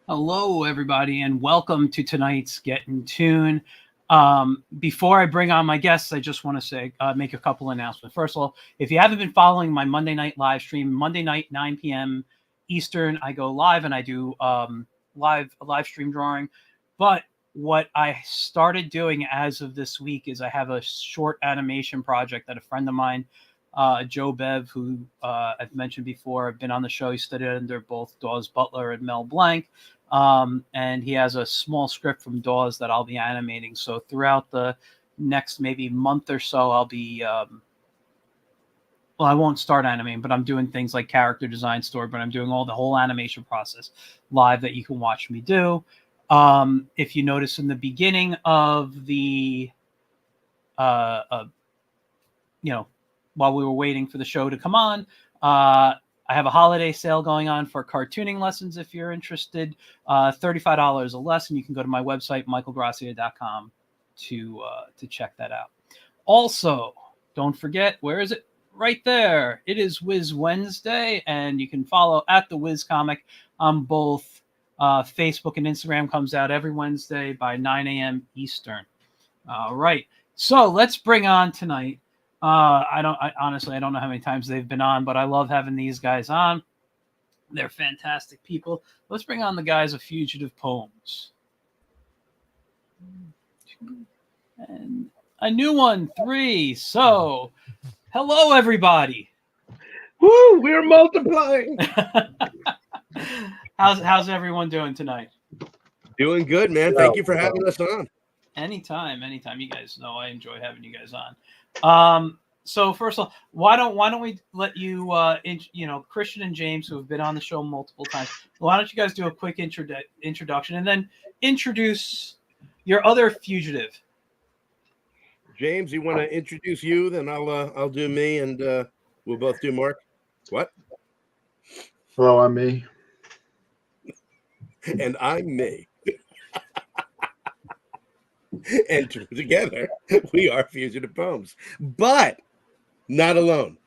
Hello, everybody, and welcome to tonight's Get in Tune. Before I bring on my guests, I just want to say, make a couple announcements. First of all, if you haven't been following my Monday night live stream, Monday night 9 p.m. Eastern, I go live and I do live stream drawing. But what I started doing as of this week is I have a short animation project that a friend of mine, Joe Bev, who I've mentioned before, I've been on the show. He studied under both Dawes Butler and Mel Blanc. And he has a small script from Dawes that I'll be animating. So throughout the next maybe month or so, I'll be I won't start animating, but I'm doing things like character design, story, but I'm doing all the whole animation process live that you can watch me do. If you notice in the beginning of the while we were waiting for the show to come on, I have a holiday sale going on for cartooning lessons. If you're interested, $35 a lesson. You can go to my website, michaelgracia.com, to check that out. Also, don't forget, where is it? Right there. It is Wiz Wednesday, and you can follow at the Wiz Comic on both Facebook and Instagram. Comes out every Wednesday by 9 a.m. Eastern. All right. So let's bring on tonight. Honestly, I don't know how many times they've been on, but I love having these guys on. They're fantastic people. Let's bring on the guys of Fugitive Poems. And a new one, 3. So, hello, everybody. Woo, we're multiplying. How's everyone doing tonight? Doing good, man. Thank you for having us on. Anytime. You guys know I enjoy having you guys on. So first of all, why don't we let you, Christian and James, who have been on the show multiple times, why don't you guys do a quick introduction and then introduce your other fugitive? James, you want to introduce you? Then I'll do me, and we'll both do Mark. What? Hello, I'm me. And I'm me. And together we are Fugitive Poems, but not alone.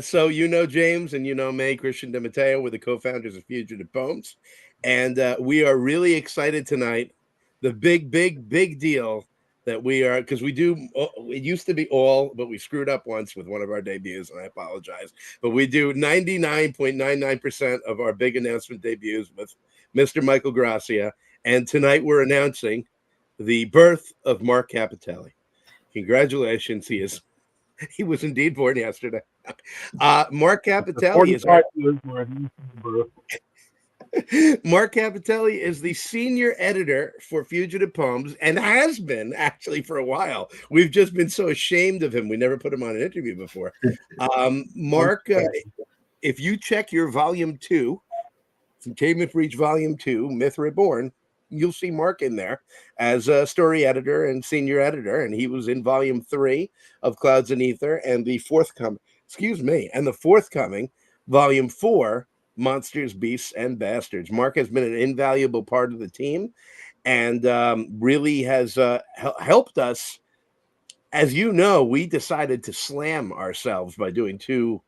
So you know James and you know me, Christian DeMatteo. We're the co-founders of Fugitive Poems, and we are really excited tonight. The big deal that we are, because we do, it used to be all, but we screwed up once with one of our debuts, and I apologize. But we do 99.99% of our big announcement debuts with Mr. Michael Gracia, and tonight we're announcing the birth of Mark Capitelli. Congratulations, he was indeed born yesterday. Mark Capitelli is Mark Capitelli is the senior editor for Fugitive Poems and has been actually for a while. We've just been so ashamed of him. We never put him on an interview before. Mark, if you check your volume 2, Containment Breach Volume 2, Myth Reborn, you'll see Mark in there as a story editor and senior editor, and he was in Volume 3 of Clouds and Ether, and the forthcoming Volume 4, Monsters, Beasts, and Bastards. Mark has been an invaluable part of the team, and really has helped us. As you know, we decided to slam ourselves by doing 2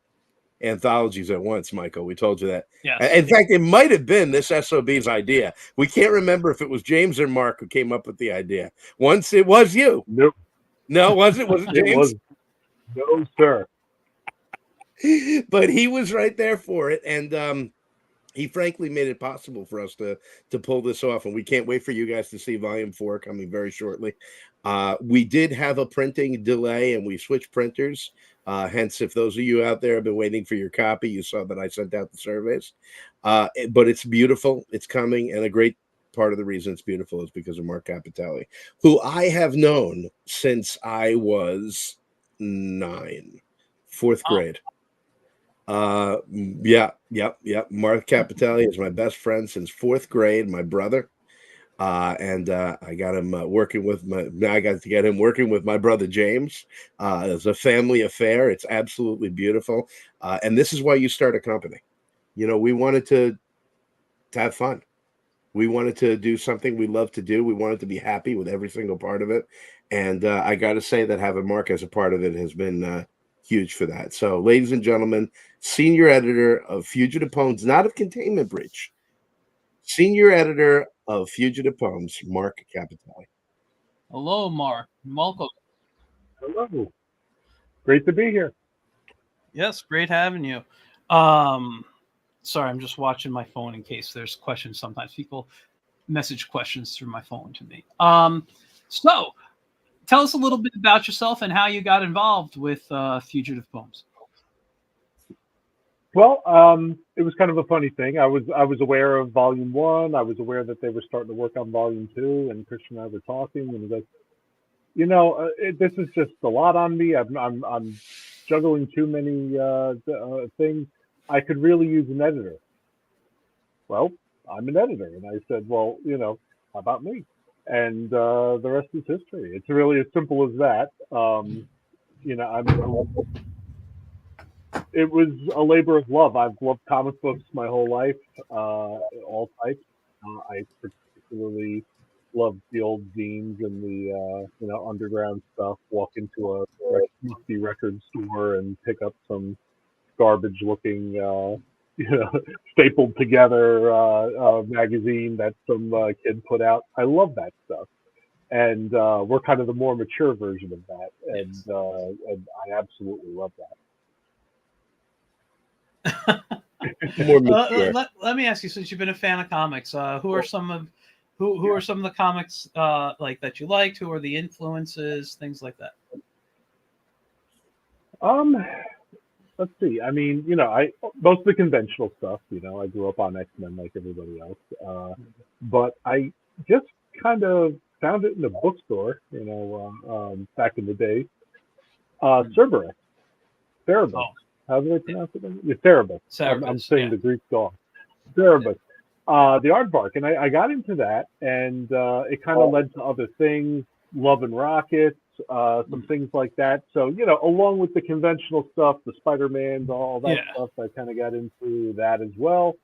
anthologies at once, Michael. We told you that. Yes. In fact, it might have been this SOB's idea. We can't remember if it was James or Mark who came up with the idea. Once it was you. Nope. No, was it? Was it James? No, sir. But he was right there for it, and he frankly made it possible for us to pull this off, and we can't wait for you guys to see Volume 4 coming very shortly. We did have a printing delay, and we switched printers. Hence, if those of you out there have been waiting for your copy, you saw that I sent out the surveys. But it's beautiful. It's coming, and a great part of the reason it's beautiful is because of Mark Capitelli, who I have known since I was 9, 4th grade. Mark Capitelli is my best friend since 4th grade, my brother. And I got him working with my brother James. It's a family affair. It's absolutely beautiful. And this is why you start a company. You know, we wanted to have fun. We wanted to do something we love to do. We wanted to be happy with every single part of it. And I got to say that having Mark as a part of it has been huge for that. So, ladies and gentlemen, senior editor of Fugitive Poems, not of Containment Breach, senior editor of Fugitive Poems, Mark Capitelli. Hello, Mark. Welcome. Hello. Great to be here. Yes, great having you. Sorry, I'm just watching my phone in case there's questions. Sometimes people message questions through my phone to me. So tell us a little bit about yourself and how you got involved with Fugitive Poems. Well, it was kind of a funny thing. I was aware of Volume 1. I was aware that they were starting to work on Volume 2, and Christian and I were talking, and he goes, this is just a lot on me. I'm juggling too many things. I could really use an editor. Well, I'm an editor, and I said, well, how about me? And the rest is history. It's really as simple as that. It was a labor of love. I've loved comic books my whole life, all types. I particularly loved the old zines and the underground stuff. Walk into a musty record store and pick up some garbage-looking, stapled together magazine that some kid put out. I love that stuff, and we're kind of the more mature version of that, and I absolutely love that. More mature. Let me ask you, since you've been a fan of comics, who are some of the comics like that you liked? Who are the influences? Things like that. Let's see. I mean, most of the conventional stuff. I grew up on X-Men like everybody else, but I just kind of found it in a bookstore. Back in the day. Cerberus. Cerebus. Oh. How do I pronounce it? Cerebus. I'm saying the Greek dog. Cerebus. The aardvark, and I got into that, and it kind of led to other things, Love and Rockets, some things like that. So, along with the conventional stuff, the Spider-Mans, all that stuff, I kind of got into that as well.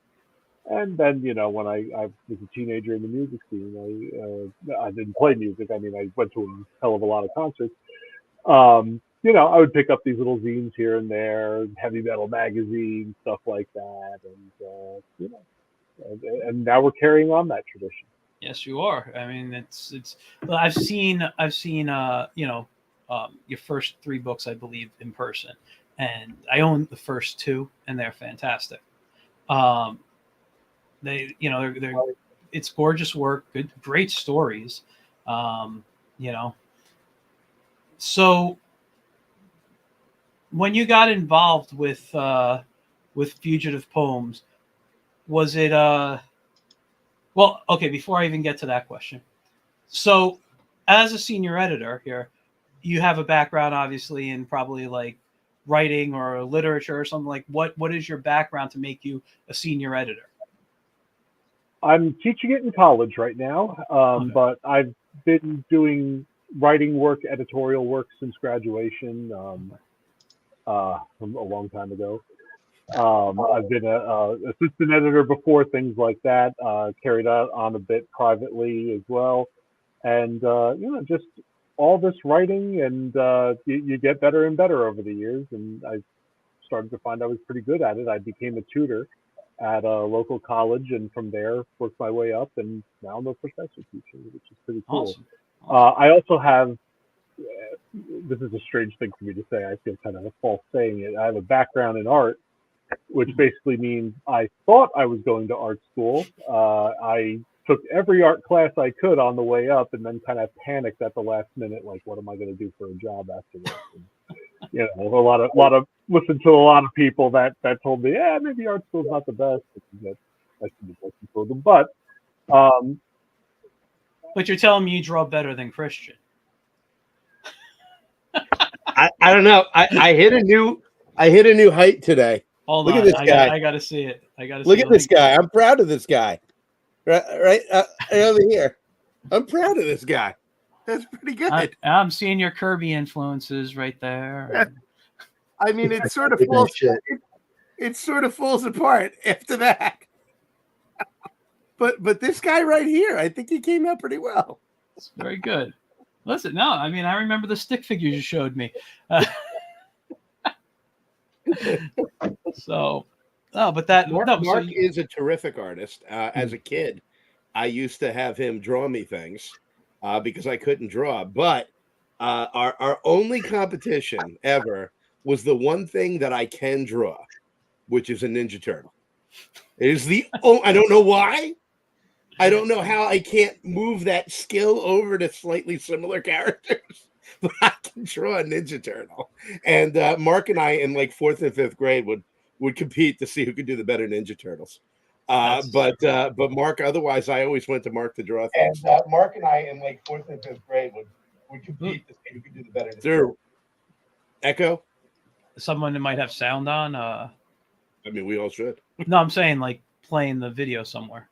And then, when I was a teenager in the music scene, I didn't play music. I mean, I went to a hell of a lot of concerts. I would pick up these little zines here and there, heavy metal magazines, stuff like that, and now we're carrying on that tradition. Yes, you are. I mean, it's. Well, I've seen your first 3 books, I believe, in person, and I own the first 2, and they're fantastic. They're it's gorgeous work, great stories. So when you got involved with Fugitive Poems, was it well, okay, before I even get to that question. So as a senior editor here, you have a background obviously in probably like writing or literature or something. Like what is your background to make you a senior editor? I'm teaching it in college right now, Okay. But I've been doing writing work, editorial work since graduation, from a long time ago. I've been a assistant editor before, things like that. Carried out on a bit privately as well, and just all this writing, and you get better and better over the years. And I started to find I was pretty good at it. I became a tutor at a local college, and from there worked my way up, and now I'm a professor teaching, which is pretty cool. Awesome. I also have. This is a strange thing for me to say. I feel kind of a false saying it. I have a background in art, which basically means I thought I was going to art school. I took every art class I could on the way up, and then kind of panicked at the last minute, like, what am I going to do for a job after this? And, a lot of listened to a lot of people that told me, yeah, maybe art school's not the best. I should be listening to them, but you're telling me you draw better than Christian. I don't know. I hit a new height today. Hold Look on. at this guy. I gotta see it. Look at this guy. I'm proud of this guy. Right over here. I'm proud of this guy. That's pretty good. I'm seeing your Kirby influences right there. I mean, it sort of falls. It sort of falls apart after that. But this guy right here, I think he came out pretty well. It's very good. Listen, no, I mean, I remember the stick figures you showed me. So, Oh, but that Mark, no. Mark is a terrific artist. As a kid, I used to have him draw me things because I couldn't draw. But our only competition ever was the one thing that I can draw, which is a Ninja Turtle. It is I don't know why. I don't know how I can't move that skill over to slightly similar characters, but I can draw a Ninja Turtle. And Mark and I, in like 4th and 5th grade, would compete to see who could do the better Ninja Turtles. But Mark, otherwise, I always went to Mark to draw things. And Mark and I, in like 4th and 5th grade, would compete to see who could do the better. Is there echo? Someone might have sound on. I mean, we all should. No, I'm saying like playing the video somewhere.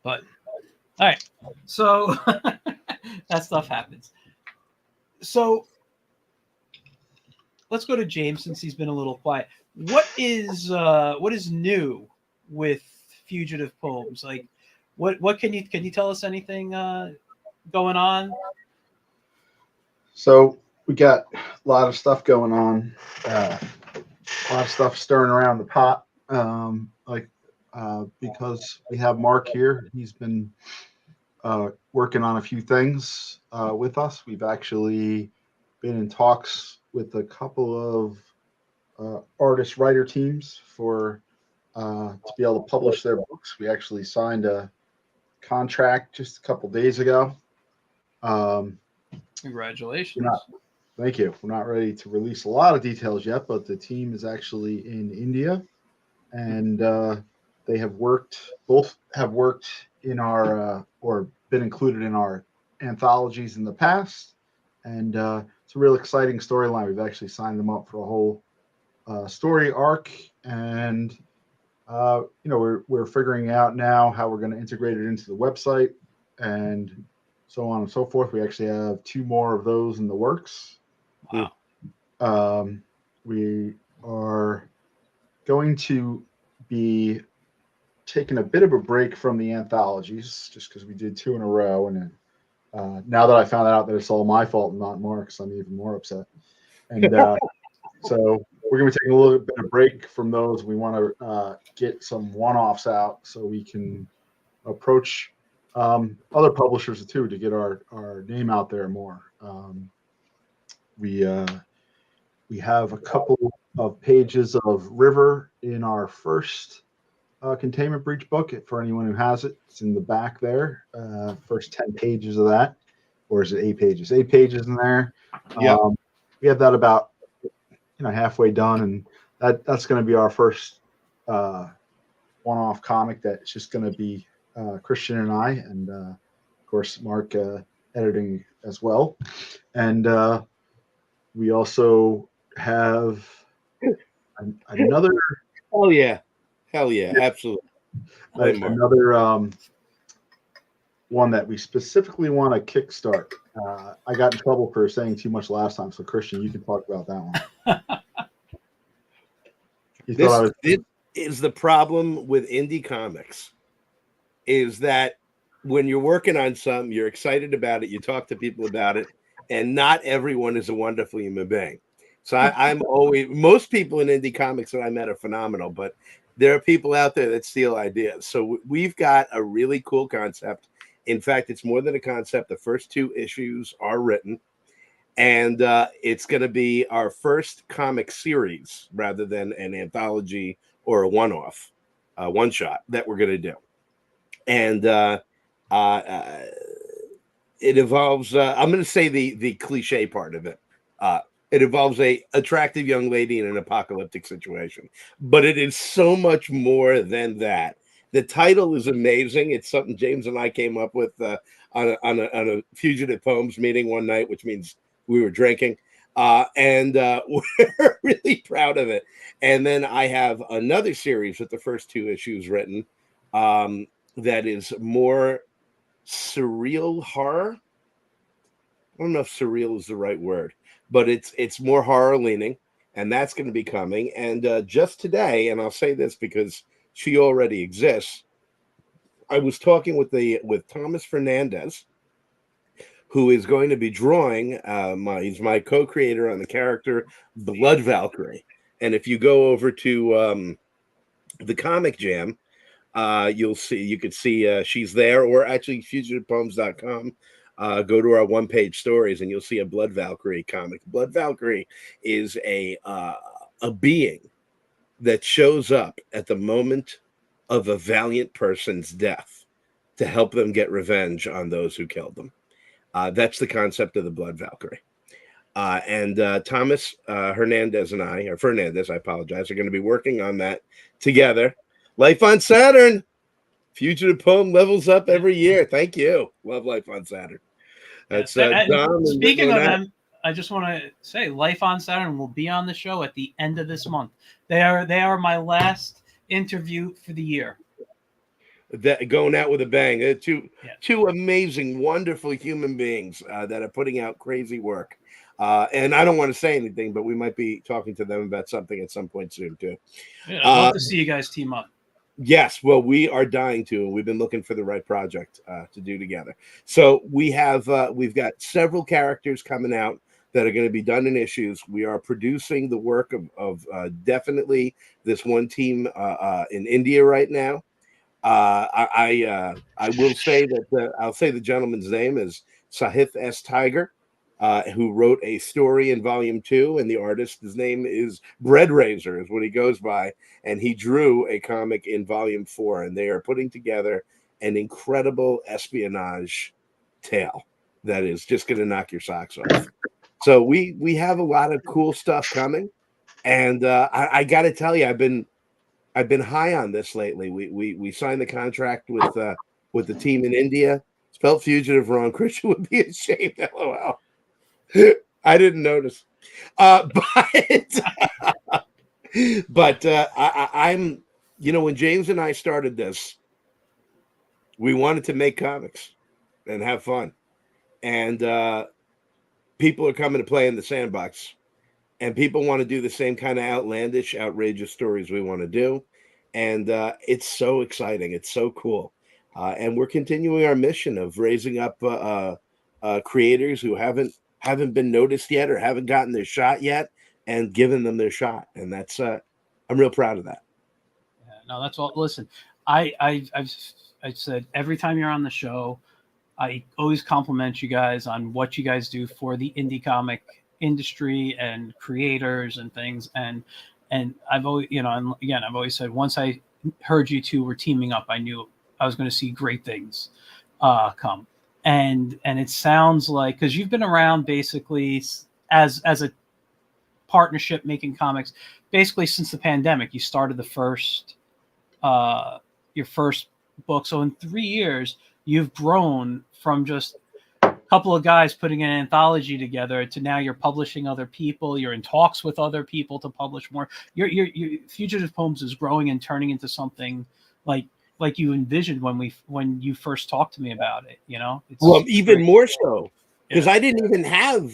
But all right, so that stuff happens. So let's go to James since he's been a little quiet. What is new with Fugitive Poems? Like, what can you tell us anything going on? So we got a lot of stuff going on, a lot of stuff stirring around the pot. Because we have Mark here, he's been working on a few things with us. We've actually been in talks with a couple of artist writer teams for to be able to publish their books. We actually signed a contract just a couple days ago. Congratulations. Thank you. We're not ready to release a lot of details yet, but the team is actually in India, and they have both have worked in our or been included in our anthologies in the past, and it's a real exciting storyline. We've actually signed them up for a whole story arc, and we're figuring out now how we're going to integrate it into the website and so on and so forth. We actually have 2 more of those in the works. Wow. We are going to be taking a bit of a break from the anthologies just because we did 2 in a row, and now that I found out that it's all my fault and not Mark's, I'm even more upset. And so we're going to be taking a little bit of break from those. We want to get some one-offs out so we can approach other publishers too to get our name out there more. We have a couple of pages of River in our first Containment Breach book. For anyone who has it, it's in the back there. First 10 pages of that, or is it 8 pages? 8 pages in there. Yeah. We have that about halfway done, and that's going to be our first one-off comic. That's just going to be Christian and I, and of course Mark editing as well. And we also have another. Hell yeah, absolutely. Another one that we specifically want to kickstart. I got in trouble for saying too much last time, so Christian, you can talk about that one. This is the problem with indie comics, is that when you're working on something, you're excited about it, you talk to people about it, and not everyone is a wonderful human being. So I'm always, most people in indie comics that I met are phenomenal, but there are people out there that steal ideas. So we've got a really cool concept. In fact, it's more than a concept. The first 2 issues are written, and it's going to be our first comic series rather than an anthology or a one-off, one-shot that we're going to do. And it involves, I'm going to say the cliche part of it. It involves a attractive young lady in an apocalyptic situation, but it is so much more than that. The title is amazing. It's something James and I came up with on a Fugitive Poems meeting one night, which means we were drinking, and we're really proud of it. And then I have another series with the first 2 issues written that is more surreal horror. I don't know if surreal is the right word, but it's more horror leaning, and that's going to be coming. And just today, and I'll say this because she already exists, I was talking with Thomas Fernandez, who is going to be drawing. He's my co-creator on the character Blood Valkyrie, And if you go over to the Comic Jam, you could see she's there, or actually fugitivepoems.com. Go to our one-page stories and you'll see a Blood Valkyrie comic. Blood Valkyrie is a being that shows up at the moment of a valiant person's death to help them get revenge on those who killed them. That's the concept of the Blood Valkyrie. And Thomas Hernandez and I apologize, are going to be working on that together. Life on Saturn. Fugitive Poem levels up every year. Thank you. Love Life on Saturn. That's Dom. Speaking of them, I just want to say Life on Saturn will be on the show at the end of this month. They are my last interview for the year. That going out with a bang. They're two amazing, wonderful human beings that are putting out crazy work. And I don't want to say anything, but we might be talking to them about something at some point soon too. Yeah, I'd love to see you guys team up. Yes, well, we are dying to, and we've been looking for the right project to do together. So we've got several characters coming out that are going to be done in issues. We are producing the work of definitely this one team in India right now. I will say that I'll say the gentleman's name is Sahith S. Tiger, who wrote a story in volume 2, and the artist's name is Bread Razor, is what he goes by, and he drew a comic in volume 4, and they are putting together an incredible espionage tale that is just going to knock your socks off. So we have a lot of cool stuff coming, and I got to tell you, I've been high on this lately. We signed the contract with the team in India. Spelled fugitive wrong. Christian would be ashamed. LOL. I didn't notice. But I'm, when James and I started this, we wanted to make comics and have fun. And people are coming to play in the sandbox. And people want to do the same kind of outlandish, outrageous stories we want to do. And it's so exciting. It's so cool. And we're continuing our mission of raising up creators who haven't been noticed yet or haven't gotten their shot yet, and giving them their shot. And that's I'm real proud of that. Yeah, no, that's all. Listen, I've said every time you're on the show, I always compliment you guys on what you guys do for the indie comic industry and creators and things. And I've always, and again, I've always said, once I heard you two were teaming up, I knew I was going to see great things come. And it sounds like, because you've been around basically as a partnership making comics basically since the pandemic. You started your first book. So in 3 years, you've grown from just a couple of guys putting an anthology together to now you're publishing other people. You're in talks with other people to publish more. Your Fugitive Poems is growing and turning into something like you envisioned when you first talked to me about it. It's even great. More so, because I didn't even have,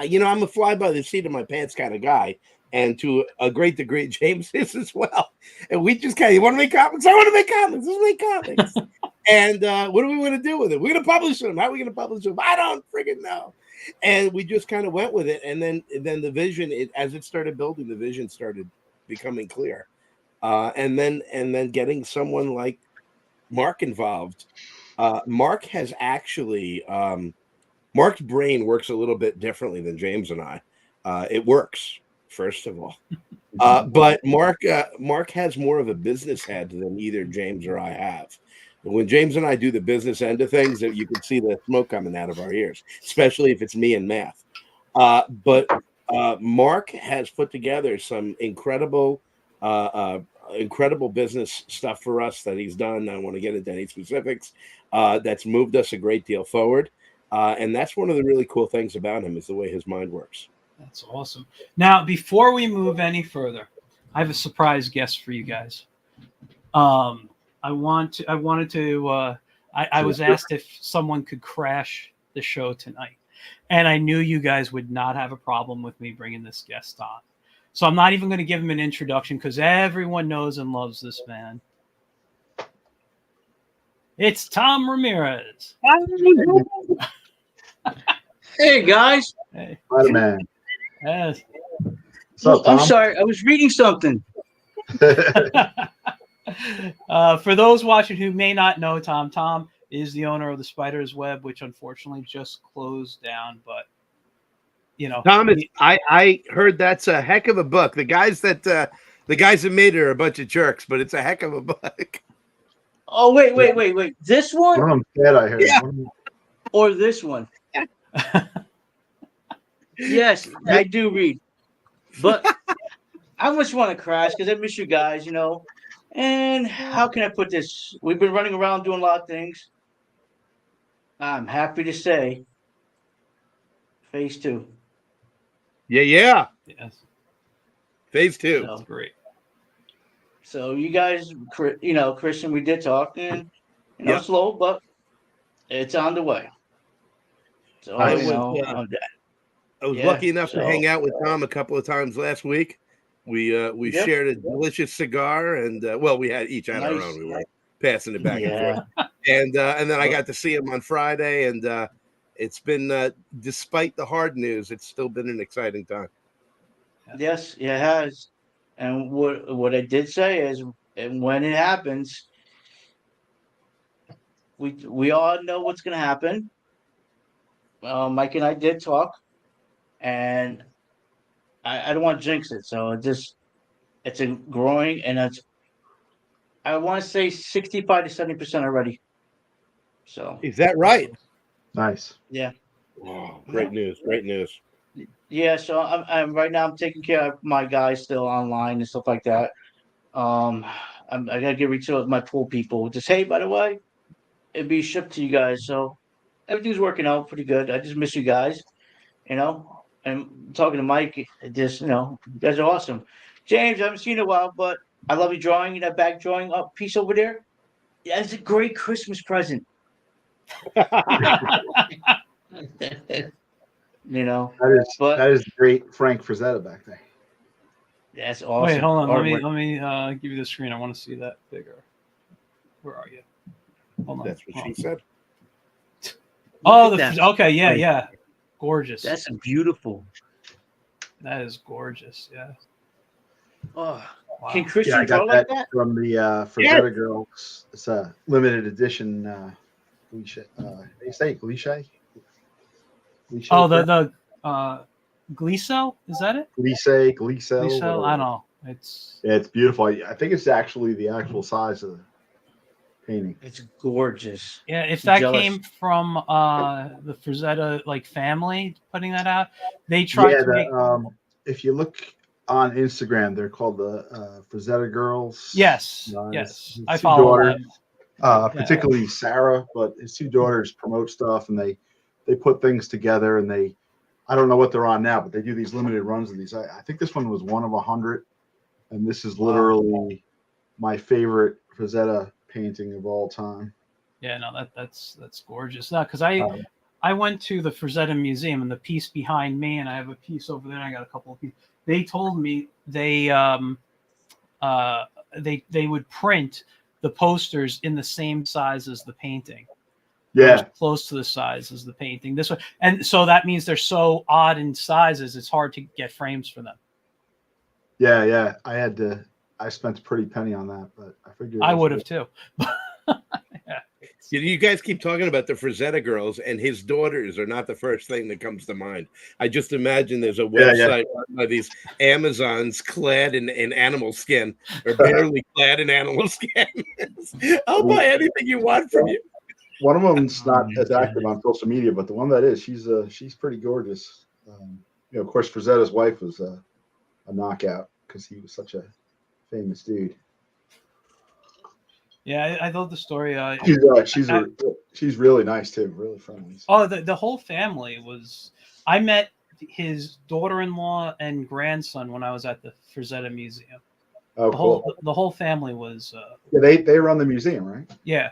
I'm a fly by the seat of my pants kind of guy, and to a great degree, James is as well. And we just you want to make comics? I want to make comics. Let's make comics. And what do we want to do with it? We're going to publish them. How are we going to publish them? I don't friggin' know. And we just kind of went with it. And then the vision, as it started building, the vision started becoming clear. And then getting someone like Mark involved. Mark has actually Mark's brain works a little bit differently than James and I. It works, first of all, but Mark has more of a business head than either James or I have. When James and I do the business end of things, you can see the smoke coming out of our ears, especially if it's me and math. But Mark has put together some incredible business stuff for us that he's done. I don't want to get into any specifics. That's moved us a great deal forward. And that's one of the really cool things about him, is the way his mind works. That's awesome. Now, before we move any further, I have a surprise guest for you guys. I was asked if someone could crash the show tonight, and I knew you guys would not have a problem with me bringing this guest on. So I'm not even going to give him an introduction because everyone knows and loves this man. It's Tom Ramirez. Hey, guys. Hey. What a man. Yes. What's up, I'm Tom? sorry, I was reading something. For those watching who may not know Tom is the owner of the Spider's Web, which unfortunately just closed down. But Tom, I heard that's a heck of a book. The guys that made it are a bunch of jerks, but it's a heck of a book. Oh, wait. This One of one them said I heard. Yeah. or this one? Yes, I do read. But I just want to crash because I miss you guys, And how can I put this? We've been running around doing a lot of things. I'm happy to say, phase 2. Yeah. Yes, Phase 2. So, great. so you guys, Christian, we did talk, and Yeah. slow, but it's on the way. So I was lucky enough to hang out with Tom a couple of times last week. We Yep. shared a delicious cigar, and we each had our Nice. own. We were passing it back and forth. And then I got to see him on Friday, and it's been, despite the hard news, it's still been an exciting time. Yes, it has. And what I did say is, and when it happens, we all know what's going to happen. Mike and I did talk, and I don't want to jinx it. So it's a growing, and I want to say 65 to 70% already. So Is that right? Nice. yeah. Wow, great news! Great news. Yeah, so I'm right now. I'm taking care of my guys still online and stuff like that. I gotta get reach out to my pool people. Just hey, by the way, it'd be shipped to you guys. So everything's working out pretty good. I just miss you guys, And talking to Mike, it just you guys are awesome. James, I haven't seen you in a while, but I love you drawing that back drawing up piece over there. Yeah, it's a great Christmas present. That is great Frank Frazetta back there. That's awesome. Wait, hold on. Artwork. Let me give you the screen. I want to see that bigger. Where are you? Hold on. That's what she said. Oh, that. Okay, yeah. Gorgeous. That's beautiful. That is gorgeous. Yeah. Oh, Wow. can Christian Yeah, I draw got like that that? from the Frazetta Girls. It's a limited edition. Cliche. They say cliche. Oh, the Gliso? Is that it? Gliso. Gliso? I don't know. It's beautiful. I think it's actually the actual size of the painting. It's gorgeous. Yeah, if that jealous. came from the Frazetta family putting that out, they tried to make. If you look on Instagram, they're called the Frazetta Girls. Yes, yes, I two follow daughters, them. particularly Sarah, but his two daughters promote stuff and they put things together and I don't know what they're on now, but they do these limited runs of these. I think this one was one of 100, and this is literally my favorite Frazetta painting of all time. Yeah, no, that's gorgeous. No, because I went to the Frazetta Museum, and the piece behind me, and I have a piece over there. And I got a couple of pieces. They told me they would print the posters in the same size as the painting. Yeah, close to the size as the painting. This one, and so that means they're so odd in sizes. It's hard to get frames for them. Yeah. I spent a pretty penny on that, but I figured I would have too. You guys keep talking about the Frazetta Girls, and his daughters are not the first thing that comes to mind. I just imagine there's a website run by these Amazons clad in animal skin or barely clad in animal skin. I'll buy anything you want from you. One of them's not as active on social media, but the one that is, she's pretty gorgeous. Of course, Frazetta's wife was a knockout because he was such a famous dude. Yeah, I love the story. She's really nice too, really friendly. Oh, the whole family was. I met his daughter-in-law and grandson when I was at the Frazetta Museum. Oh, cool. The whole family was. They run the museum, right? Yeah.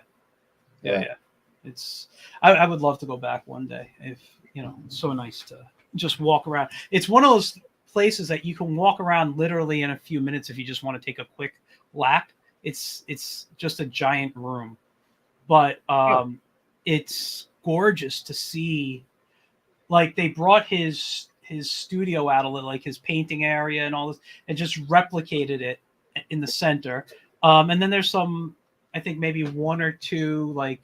It's. I would love to go back one day. If it's so nice to just walk around. It's one of those places that you can walk around literally in a few minutes if you just want to take a quick lap. It's just a giant room, but it's gorgeous to see. Like they brought his his studio outlet, like his painting area and all this, and just replicated it in the center. And then there's some, I think maybe one or two like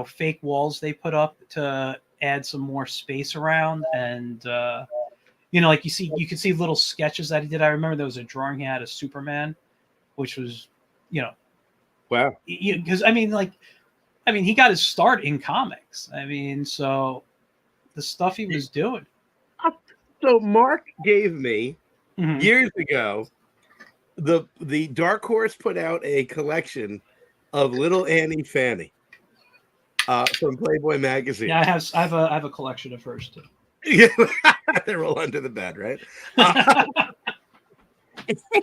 fake walls they put up to add some more space around. And like you could see little sketches that he did. I remember there was a drawing he had of Superman, which was wow, because he got his start in comics. So the stuff he was doing. So Mark gave me Mhm. years ago, the Dark Horse put out a collection of Little Annie Fanny from Playboy magazine. Yeah, I have a collection of hers too. Yeah, they're all under the bed, right?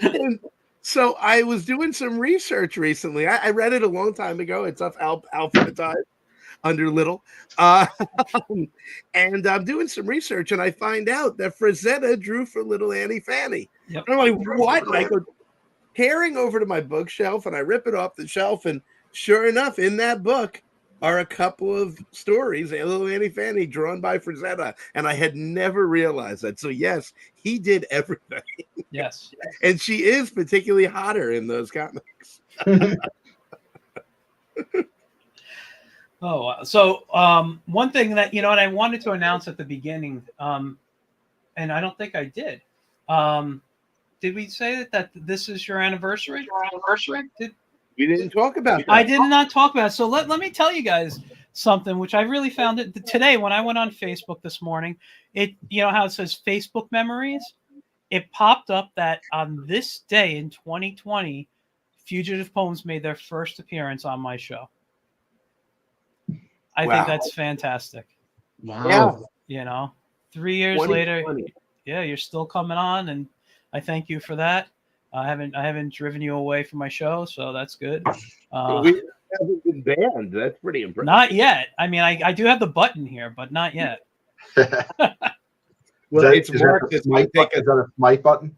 And so I was doing some research recently. I read it a long time ago. It's alphabetized under Little. And I'm doing some research, and I find out that Frazetta drew for Little Annie Fanny. Yep. And I'm like, what? And I go tearing over to my bookshelf, and I rip it off the shelf, and sure enough, in that book are a couple of stories, a Little Annie Fanny drawn by Frazetta, and I had never realized that. So yes, he did everything. Yes. And she is particularly hotter in those comics. Oh, wow. So one thing that and I wanted to announce at the beginning, and I don't think I did. Did we say that this is your anniversary? We didn't talk about that. I did not talk about it. So let me tell you guys something, which I really found it today when I went on Facebook this morning. It how it says Facebook memories. It popped up that on this day in 2020, Fugitive Poems made their first appearance on my show. I think that's fantastic. Wow. Yeah. 3 years later, yeah, you're still coming on, and I thank you for that. I haven't driven you away from my show, so that's good. We haven't been banned. That's pretty impressive. Not yet. I do have the button here, but not yet. Well, is Mark. Is that a mic button?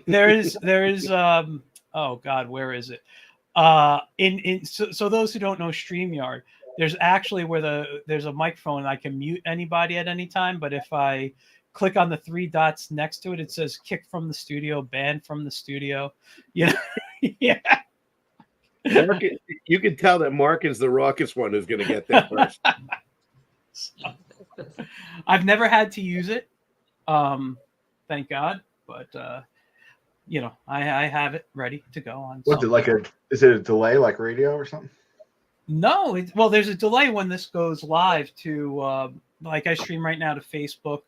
There is oh God, where is it? So those who don't know StreamYard, there's actually there's a microphone, and I can mute anybody at any time, but if I click on the 3 dots next to it, it says kick from the studio, banned from the studio. Yeah. Mark, you can tell that Mark is the raucous one who's going to get there first. I've never had to use it, thank God, but I have it ready to go on. What's it is it a delay like radio or something? No, there's a delay when this goes live to like I stream right now to Facebook,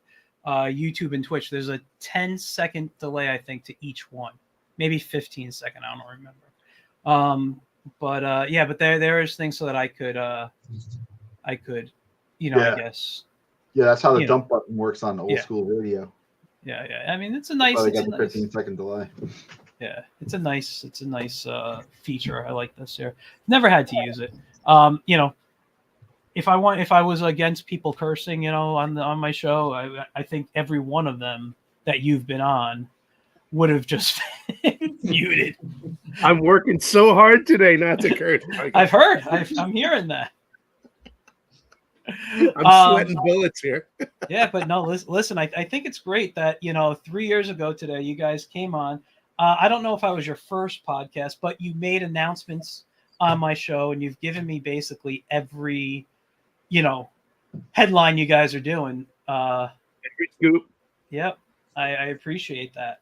YouTube, and Twitch. There's a 10-second delay, I think, to each one, maybe 15-second. I don't remember. But there is things so that I could I guess. Yeah, that's how the dump button works on old school radio. Yeah. It's a nice. They got the 15-second delay. Yeah, it's a nice feature. I like this here. Never had to use it. If I was against people cursing, on my show, I think every one of them that you've been on would have just muted. I'm working so hard today not to curse. I've heard. I'm hearing that. I'm sweating bullets here. Yeah, but no, listen, I think it's great that, 3 years ago today, you guys came on. I don't know if I was your first podcast, but you made announcements on my show, and you've given me basically every, headline you guys are doing. Every scoop. Yep. I appreciate that.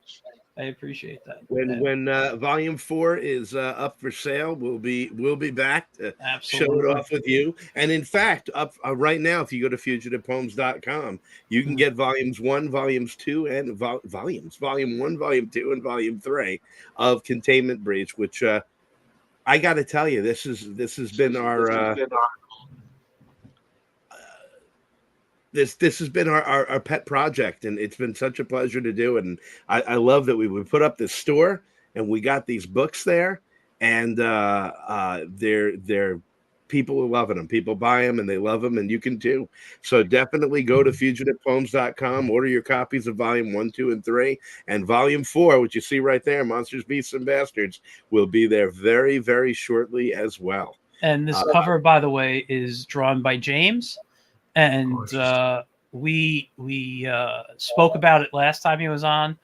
When Volume 4 is up for sale, we'll be back to Absolutely. show it off with you. And in fact, up right now, if you go to fugitivepoems.com, you can get Volumes 1, Volumes 2, and Volume 1, Volume 2, and Volume 3 of Containment Breach, which I got to tell you, this has been our This has been our pet project, and it's been such a pleasure to do. And I love that we put up this store, and we got these books there, and they're people are loving them. People buy them, and they love them, and you can too. So definitely go to fugitivepoems.com, order your copies of Volume 1, 2, and 3, and Volume 4, which you see right there, Monsters, Beasts, and Bastards, will be there very, very shortly as well. And this cover, by the way, is drawn by James. And we spoke about it last time he was on.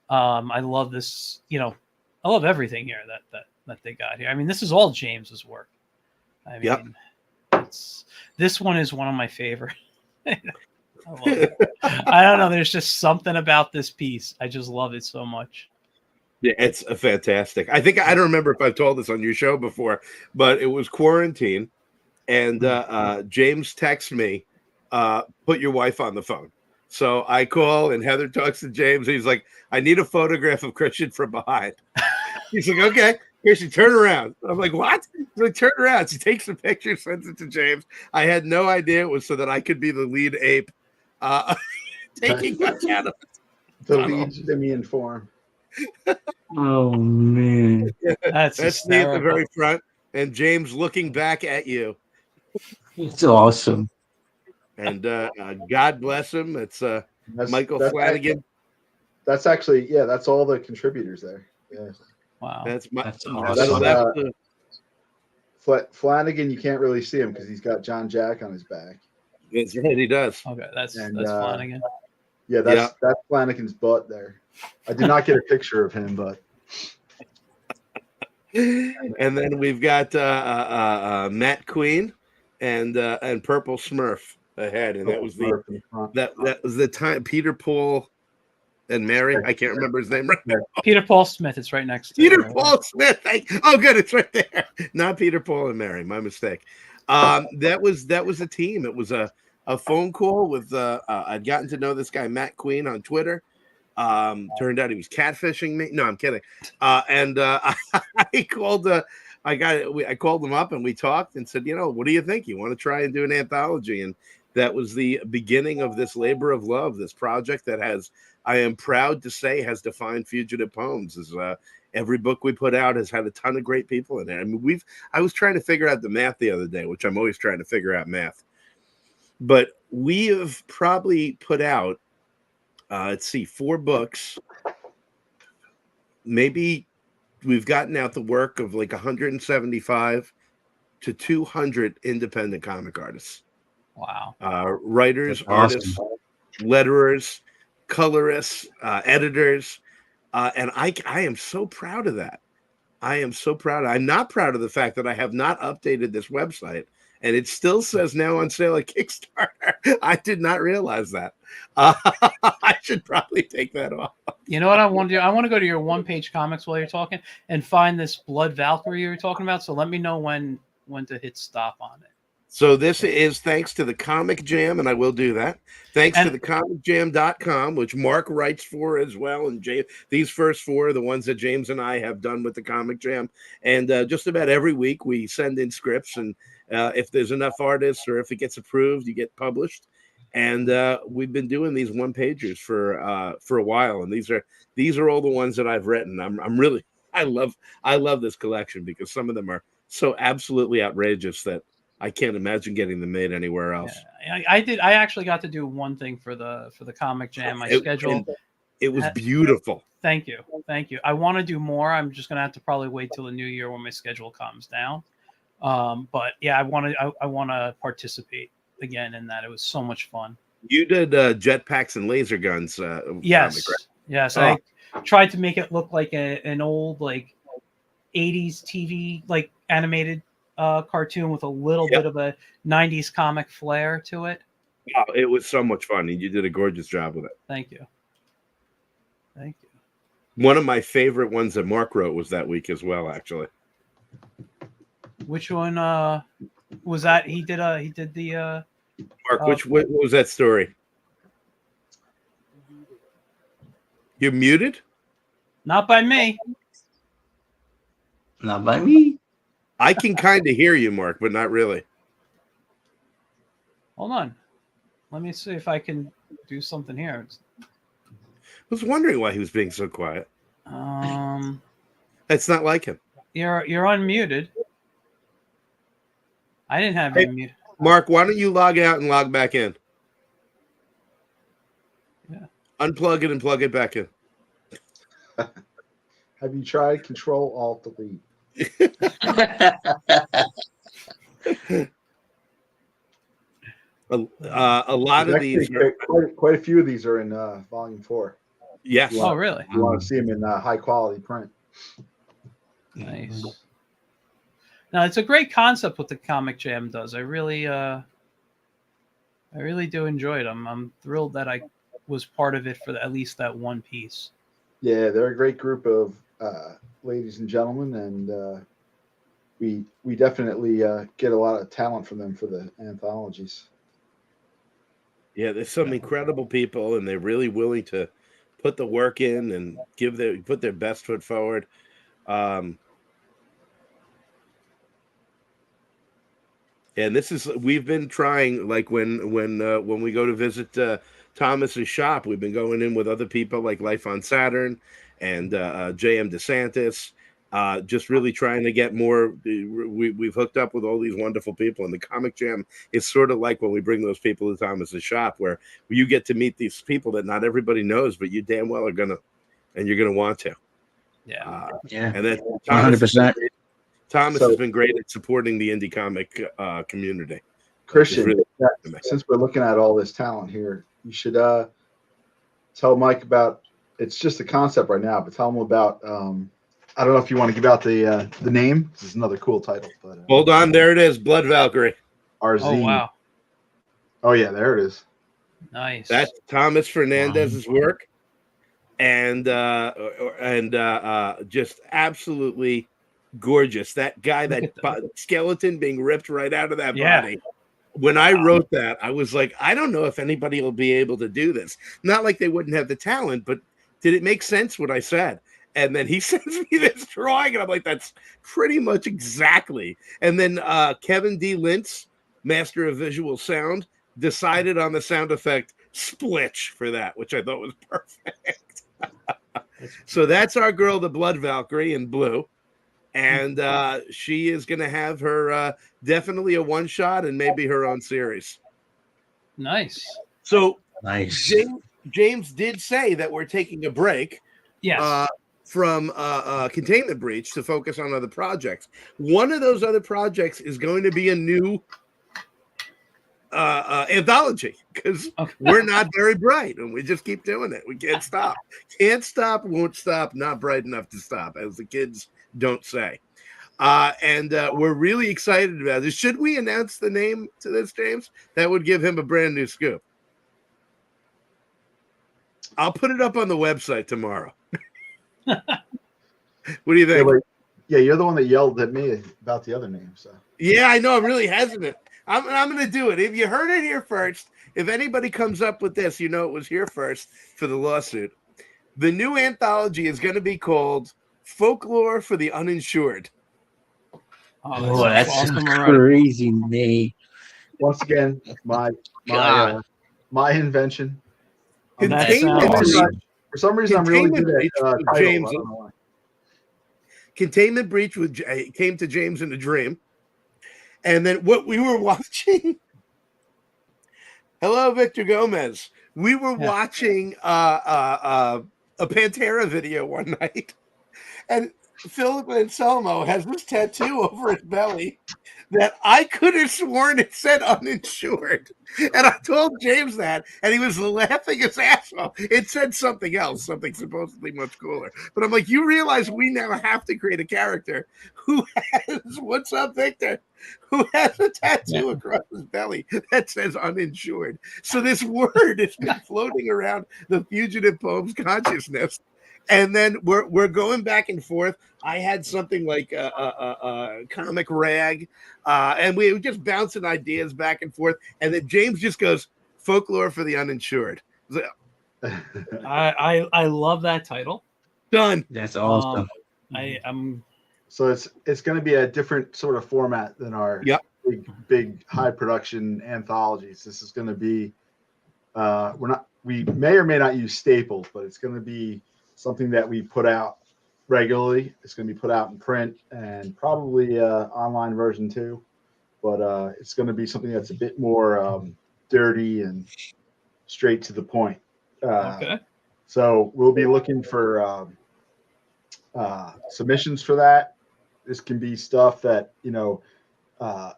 I love this. I love everything here that they got here. I mean, this is all James's work. I mean, this one is one of my favorite. I love it. I don't know. There's just something about this piece. I just love it so much. Yeah, it's a fantastic. I don't remember if I've told this on your show before, but it was quarantine, and James texts me, "Put your wife on the phone." So I call, and Heather talks to James. He's like, "I need a photograph of Christian from behind." He's like, "Okay." Here, she turn around. I'm like, "What?" He's like, "Turn around." She takes a picture, sends it to James. I had no idea it was so that I could be the lead ape, taking my cat. The lead simian form. Oh man, That's me at the hysterical. very front, and James looking back at you. it's awesome. And God bless him. It's Michael Flanagan. That's actually, that's all the contributors there. Yeah. Wow. That's awesome. Flanagan, you can't really see him because he's got John Jack on his back. That's right, he does. Okay, that's Flanagan. Yeah, that's Flanagan's butt there. I did not get a picture of him, but. And then we've got Matt Queen and Purple Smurf ahead, and that was the time Peter, Paul, and Mary. I can't remember his name right now. Peter Paul Smith. It's right next to Peter Paul Smith. Oh, good, it's right there. Not Peter, Paul, and Mary. My mistake. That was a team. It was a phone call with. I'd gotten to know this guy Matt Queen on Twitter. Turned out he was catfishing me. No, I'm kidding. I called. I called him up and we talked and said, what do you think? You want to try and do an anthology? And that was the beginning of this labor of love, this project that I am proud to say, has defined Fugitive Poems. Is every book we put out has had a ton of great people in it. I mean, I was trying to figure out the math the other day, which I'm always trying to figure out math. But we have probably put out, 4 books. Maybe we've gotten out the work of like 175 to 200 independent comic artists. Wow. Writers, artists, letterers, colorists, editors. And I am so proud of that. I am so proud. I'm not proud of the fact that I have not updated this website. And it still says now on sale at Kickstarter. I did not realize that. I should probably take that off. You know what I want to do? I want to go to your one-page comics while you're talking and find this Blood Valkyrie you were talking about. So let me know when to hit stop on it. So this is thanks to the Comic Jam, and I will do that. Thanks to the comicjam.com, which Mark writes for as well. And James, these first 4 are the ones that James and I have done with the Comic Jam. And just about every week we send in scripts, and if there's enough artists or if it gets approved, you get published. And we've been doing these one-pagers for a while, and these are all the ones that I've written. I love this collection because some of them are so absolutely outrageous that I can't imagine getting them made anywhere else. Yeah, I actually got to do one thing for the Comic Jam. My schedule. It was beautiful. Thank you. I want to do more. I'm just gonna have to probably wait till the new year when my schedule calms down. But yeah, I want to participate again in that. It was so much fun. You did jetpacks and laser guns. Yes. Comic, right? Yes. Oh. I tried to make it look like an old 80s TV animated cartoon with a little bit of a 90s comic flair to it. Oh, it was so much fun, and you did a gorgeous job with it. Thank you. One of my favorite ones that Mark wrote was that week as well, actually. Which one was that? He did the Mark, what was that story? You're muted? Not by me. Not by me. I can kind of hear you, Mark, but not really. Hold on. Let me see if I can do something here. I was wondering why he was being so quiet. That's not like him. You're unmuted. I didn't have you muted. Mark, why don't you log out and log back in? Yeah. Unplug it and plug it back in. Have you tried Control-Alt-Delete? A lot of these, quite a few of these are in volume 4. yes. Oh, really? You want to see them in high quality print. Nice. Now, it's a great concept what the Comic Jam does. I really do enjoy it. I'm thrilled that I was part of it for at least that one piece. Yeah, they're a great group of ladies and gentlemen, and we definitely get a lot of talent from them for the anthologies. Yeah, there's some incredible people, and they're really willing to put the work in and put their best foot forward. And we've been trying, like when we go to visit Thomas's shop, we've been going in with other people like Life on Saturn and J.M. DeSantis, just really trying to get more. We've hooked up with all these wonderful people, and the Comic Jam is sort of like when we bring those people to Thomas's shop, where you get to meet these people that not everybody knows, but you damn well you're gonna want to. Yeah. And then 100%. Thomas has been great at supporting the indie comic community. Christian, really since we're looking at all this talent here, you should tell Mike about. It's just a concept right now, but tell him about. I don't know if you want to give out the name. This is another cool title. But hold on, there it is, Blood Valkyrie. Our Oh, wow. Oh yeah, there it is. Nice. That's Thomas Fernandez's work, and just absolutely gorgeous. That guy, that skeleton being ripped right out of that body. When I wrote that, I was like, I don't know if anybody will be able to do this. Not like they wouldn't have the talent, but did it make sense what I said? And then he sends me this drawing, and I'm like, that's pretty much exactly. And then Kevin D. Lintz, master of visual sound, decided on the sound effect splitch for that, which I thought was perfect. So that's our girl, the Blood Valkyrie in blue. And she is going to have her definitely a one shot and maybe her own series. Nice. So Nice. James did say that we're taking a break. Yes. From Containment Breach to focus on other projects. One of those other projects is going to be a new anthology, because we're not very bright and we just keep doing it. We can't stop. Can't stop, won't stop, not bright enough to stop, as the kids don't say. And we're really excited about this. Should we announce the name to this, James? That would give him a brand new scoop. I'll put it up on the website tomorrow. What do you think? Yeah, you're the one that yelled at me about the other name. So yeah, I know. I'm really hesitant. I'm going to do it. If you heard it here first, if anybody comes up with this, you know it was here first for the lawsuit. The new anthology is going to be called Folklore for the Uninsured. Oh, that's awesome. A crazy name. Once again, my invention. For some reason, I'm really good at James. I don't know why. Containment Breach came to James in a dream. And then what we were watching. Hello, Victor Gomez. We were watching a Pantera video one night. And Philip Anselmo has this tattoo over his belly that I could have sworn it said uninsured. And I told James that, and he was laughing his ass off. It said something else, something supposedly much cooler. But I'm like, you realize we now have to create a character who has, what's up, Victor? Who has a tattoo across his belly that says uninsured. So this word has been floating around the Fugitive Poems consciousness. And then we're going back and forth. I had something like a comic rag, and we were just bouncing ideas back and forth. And then James just goes, "Folklore for the Uninsured." I love that title. Done. That's awesome. So it's going to be a different sort of format than our big high production anthologies. This is going to be we may or may not use staples, but it's going to be something that we put out regularly. It's going to be put out in print and probably online version too. But it's going to be something that's a bit more dirty and straight to the point. Okay. So we'll be looking for submissions for that. This can be stuff that, not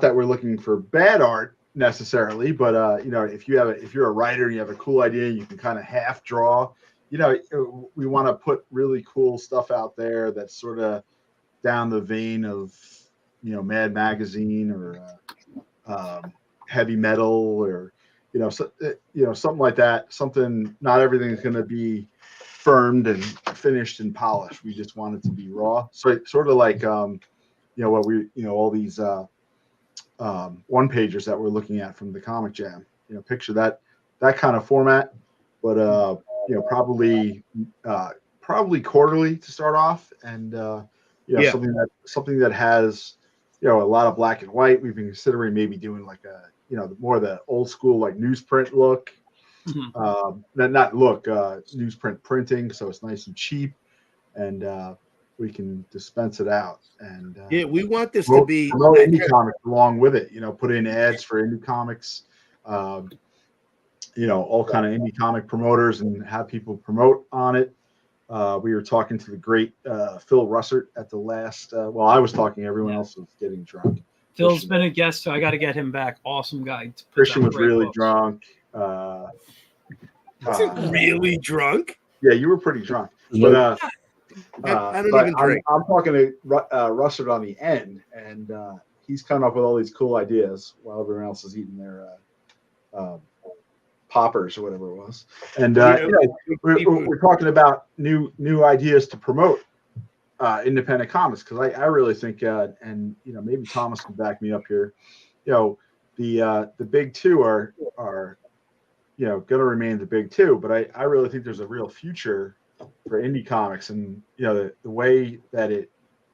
that we're looking for bad art, necessarily, but you know, if you're a writer and you have a cool idea, you can kind of half draw. You know, we want to put really cool stuff out there that's sort of down the vein of, you know, Mad Magazine or heavy metal, or you know, something like that. Something, not everything is going to be firmed and finished and polished. We just want it to be raw. So it's sort of like you know, what we, you know, all these one pagers that we're looking at from the Comic Jam. You know, picture that kind of format, but you know, probably quarterly to start off, and you know, Yeah. something that has, you know, a lot of black and white. We've been considering maybe doing like a, you know, more of the old school like newsprint look. Not look, newsprint printing, so it's nice and cheap, and we can dispense it out. And Yeah, we want this to be indie comics along with it. You know, put in ads for indie comics. You know, all kind of indie comic promoters, and have people promote on it. We were talking to the great Phil Russert at the last. Well, I was talking. Everyone else was getting drunk. Phil's been a guest, so I got to get him back. Awesome guy. Christian was really drunk. Really drunk? Yeah, you were pretty drunk. But I don't even drink. I'm talking to Russert on the end, and he's coming up with all these cool ideas while everyone else is eating their poppers or whatever it was. And you know, we're talking about new ideas to promote independent comics, because I really think, and you know, maybe Thomas can back me up here. You know, the big two are you know, going to remain the big two, but I really think there's a real future for indie comics, and you know, the way that it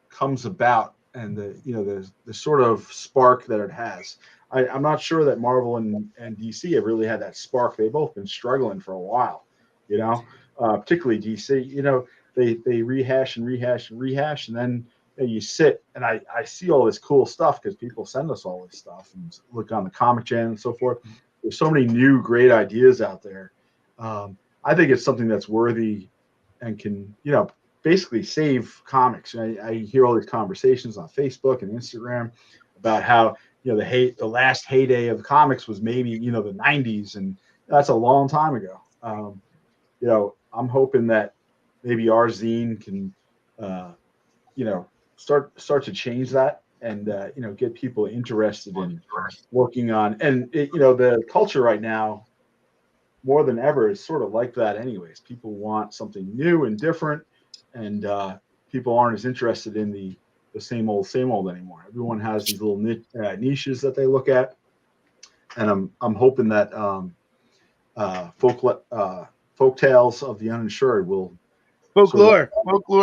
comes about, and the, you know, the sort of spark that it has. I'm not sure that Marvel and DC have really had that spark. They've both been struggling for a while, you know, particularly DC. You know, they rehash and rehash and rehash, and then you sit, and I see all this cool stuff because people send us all this stuff, and look on the Comic Jam and so forth. There's so many new great ideas out there. I think it's something that's worthy and can, you know, basically save comics. I hear all these conversations on Facebook and Instagram about how, you know, the last heyday of comics was maybe, you know, the 90s, and that's a long time ago. You know, I'm hoping that maybe our zine can, you know, start to change that, and you know, get people interested in working on, and you know, the culture right now more than ever is sort of like that anyways. People want something new and different, and people aren't as interested in the same old anymore. Everyone has these little niches that they look at, and I'm hoping that folk tales of the uninsured will folklore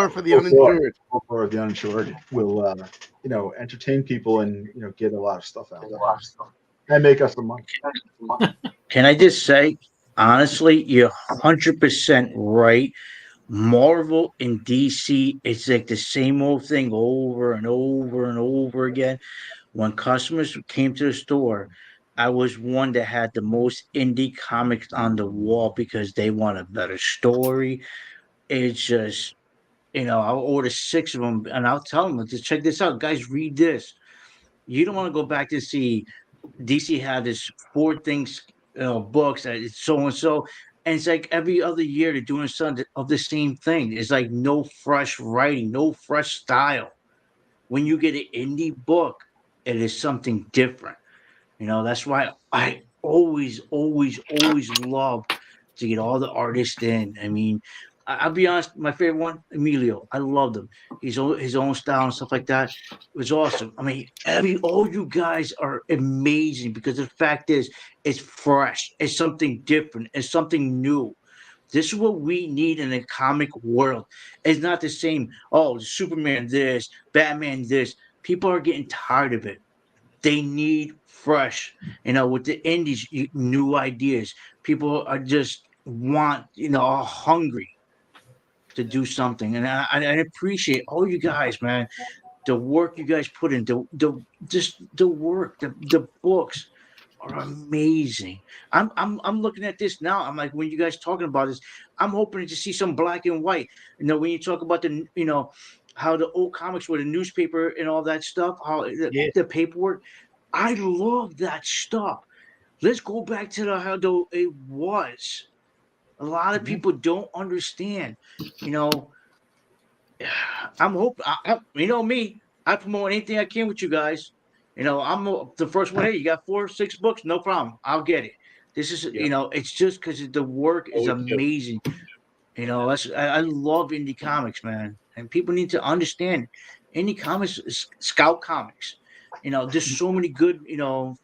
for the uninsured. Folklore of the uninsured will you know, entertain people, and you know, get a lot of stuff out there and make us some money. Can I just say, honestly, you're 100% right. Marvel and DC, it's like the same old thing over and over and over again. When customers came to the store, I was one that had the most indie comics on the wall because they want a better story. It's just, you know, I'll order 6 of them and I'll tell them, just check this out, guys, read this. You don't want to go back to see DC had this 4 things, books that it's so and so, and it's like every other year they're doing something of the same thing. It's like no fresh writing, no fresh style. When you get an indie book, it is something different. You know, that's why I always, always, always love to get all the artists in. I mean, I'll be honest, my favorite one, Emilio. I loved him. His own style and stuff like that. It was awesome. I mean, all you guys are amazing because the fact is, it's fresh. It's something different. It's something new. This is what we need in a comic world. It's not the same. Oh, Superman this, Batman this. People are getting tired of it. They need fresh, you know, with the indies, new ideas. People are just want, you know, are hungry to do something, and I appreciate all you guys, man. The work you guys put in, just the work, the books are amazing. I'm looking at this now. I'm like, when you guys talking about this, I'm hoping to see some black and white. You know, when you talk about the, you know, how the old comics were the newspaper and all that stuff, how the paperwork. I love that stuff. let's go back to how it was. A lot of people don't understand. You know, I'm hoping. You know me. I promote anything I can with you guys. You know, I'm the first one. Hey, you got 4 or 6 books? No problem. I'll get it. This is, Yeah. you know, it's just because the work is amazing. You know, I love indie comics, man, and people need to understand indie comics is Scout Comics. You know, there's so many good, you know,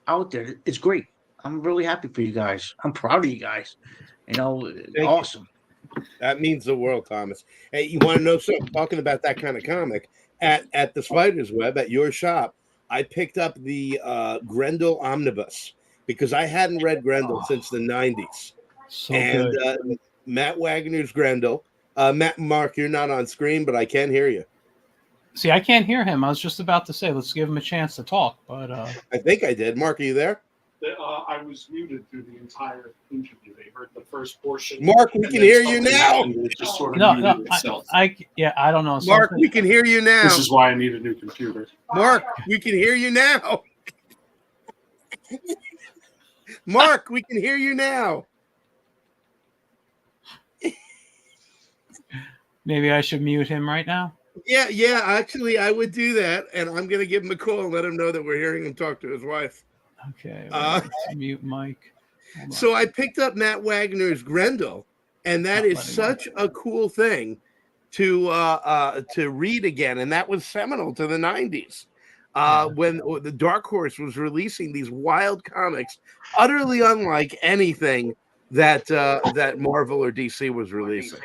out there. It's great. I'm really happy for you guys. I'm proud of you guys. You know, awesome. That means the world, Thomas. Hey, you want to know something? Talking about that kind of comic, at the Spider's Web at your shop, I picked up the Grendel Omnibus because I hadn't read Grendel since the 90s. So and good. Matt Wagner's Grendel. Mark, you're not on screen, but I can hear you. See, I can't hear him. I was just about to say, let's give him a chance to talk. But I think I did. Mark, are you there? I was muted through the entire interview. They heard the first portion. Mark, we can hear you now. It just sort of no, muted itself. I don't know. Mark, we can hear you now. This is why I need a new computer. Mark, we can hear you now. Mark, we can hear you now. Maybe I should mute him right now. Yeah. Actually, I would do that, and I'm going to give him a call and let him know that we're hearing him talk to his wife. Okay. Let's mute Mike. So I picked up Matt Wagner's Grendel, and that is such a cool thing to read again, and that was seminal to the 90s. When the Dark Horse was releasing these wild comics, utterly unlike anything that Marvel or DC was releasing.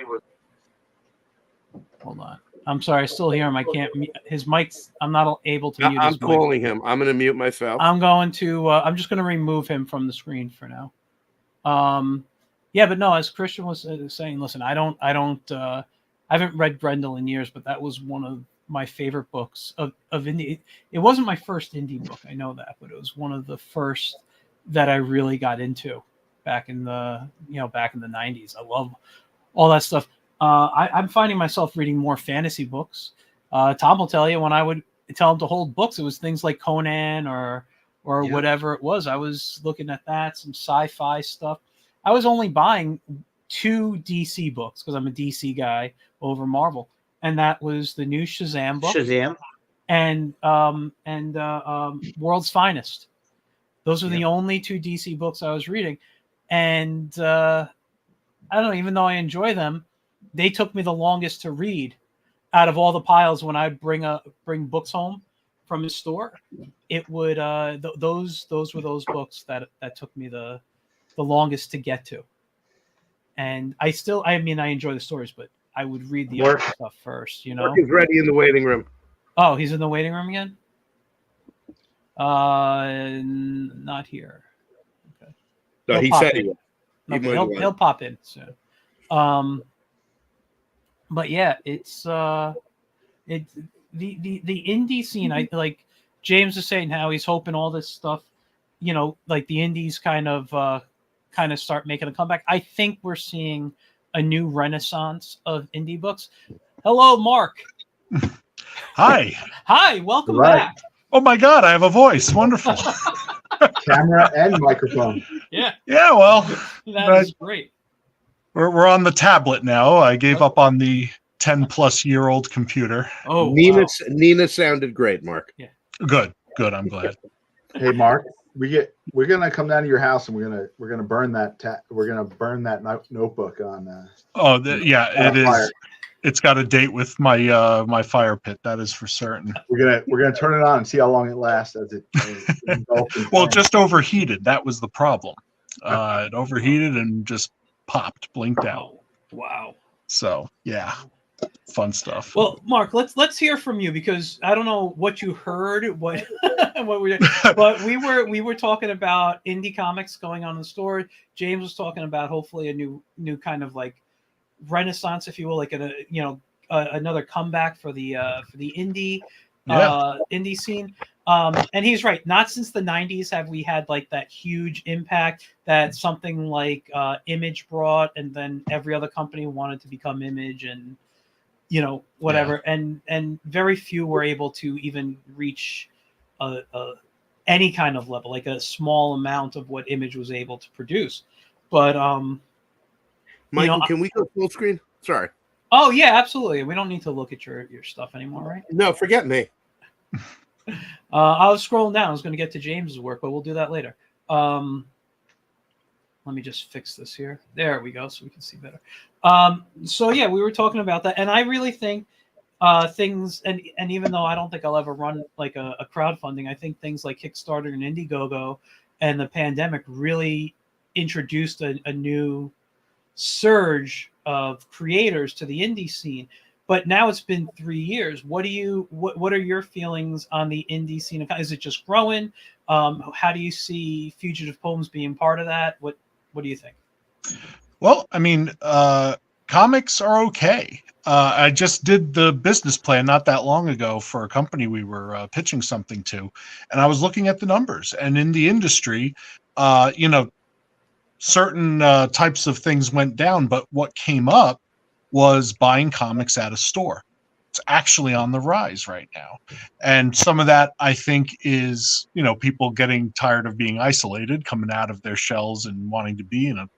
Hold on. I'm sorry. I still hear him. I can't. His mic's. I'm not able to mute. I'm calling him. I'm going to mute myself. I'm going to. I'm just going to remove him from the screen for now. Yeah, but no. As Christian was saying, listen, I haven't read Grendel in years, but that was one of my favorite books of indie. It wasn't my first indie book. I know that, but it was one of the first that I really got into back in the 90s. I love all that stuff. I'm finding myself reading more fantasy books. Tom will tell you when I would tell him to hold books, it was things like Conan or whatever it was. I was looking at that, some sci-fi stuff. I was only buying 2 DC books because I'm a DC guy over Marvel, and that was the new Shazam book, and World's Finest. Those are the only 2 DC books I was reading, and I don't know. Even though I enjoy them, they took me the longest to read out of all the piles. When I bring books home from the store, it would those were those books that took me the longest to get to. And I enjoy the stories, but I would read the other stuff first. Mark is ready in the waiting room. Oh, he's in the waiting room again. Not here. Okay. No, he said he would. He'll pop in soon. But yeah, it's the indie scene. I like James is saying how he's hoping all this stuff, like the indies kind of start making a comeback. I think we're seeing a new renaissance of indie books. Hello, Mark. Hi. Hi, welcome back. Oh my God, I have a voice. Wonderful. Camera and microphone. Yeah. Yeah, well, that is great. We're on the tablet now. I gave up on the 10-plus-year-old computer. Oh, Nina sounded great, Mark. Yeah. Good. I'm glad. Hey, Mark, we're gonna come down to your house and we're gonna burn that notebook on. It is. It's got a date with my my fire pit. That is for certain. We're gonna turn it on and see how long it lasts as it. Well, it just overheated. That was the problem. It overheated and just popped, blinked out. Wow. So yeah, fun stuff. Well, Mark, let's hear from you, because I don't know what you heard, what but we were talking about indie comics going on in the store. James was talking about hopefully a new kind of like renaissance, if you will, like another comeback for the indie indie scene. And he's right. Not since the 90s have we had like that huge impact that something like Image brought, and then every other company wanted to become Image, and whatever. And very few were able to even reach a any kind of level, like a small amount of what Image was able to produce. But Michael, can we go full screen? Sorry. Oh yeah, absolutely. We don't need to look at your stuff anymore, right? No, forget me. I was scrolling down. I was going to get to James's work, but we'll do that later. Let me just fix this here. There we go, so we can see better. So yeah, we were talking about that, and I really think things, and even though I don't think I'll ever run like a crowdfunding, I think things like Kickstarter and Indiegogo and the pandemic really introduced a new surge of creators to the indie scene. But now it's been 3 years. What are your feelings on the indie scene? Is it just growing? How do you see Fugitive Poems being part of that? What do you think? Well, I mean, comics are okay. I just did the business plan not that long ago for a company we were pitching something to, and I was looking at the numbers. And in the industry, certain types of things went down, but what came up was buying comics at a store. It's actually on the rise right now. And some of that, I think, is, people getting tired of being isolated, coming out of their shells and wanting to be in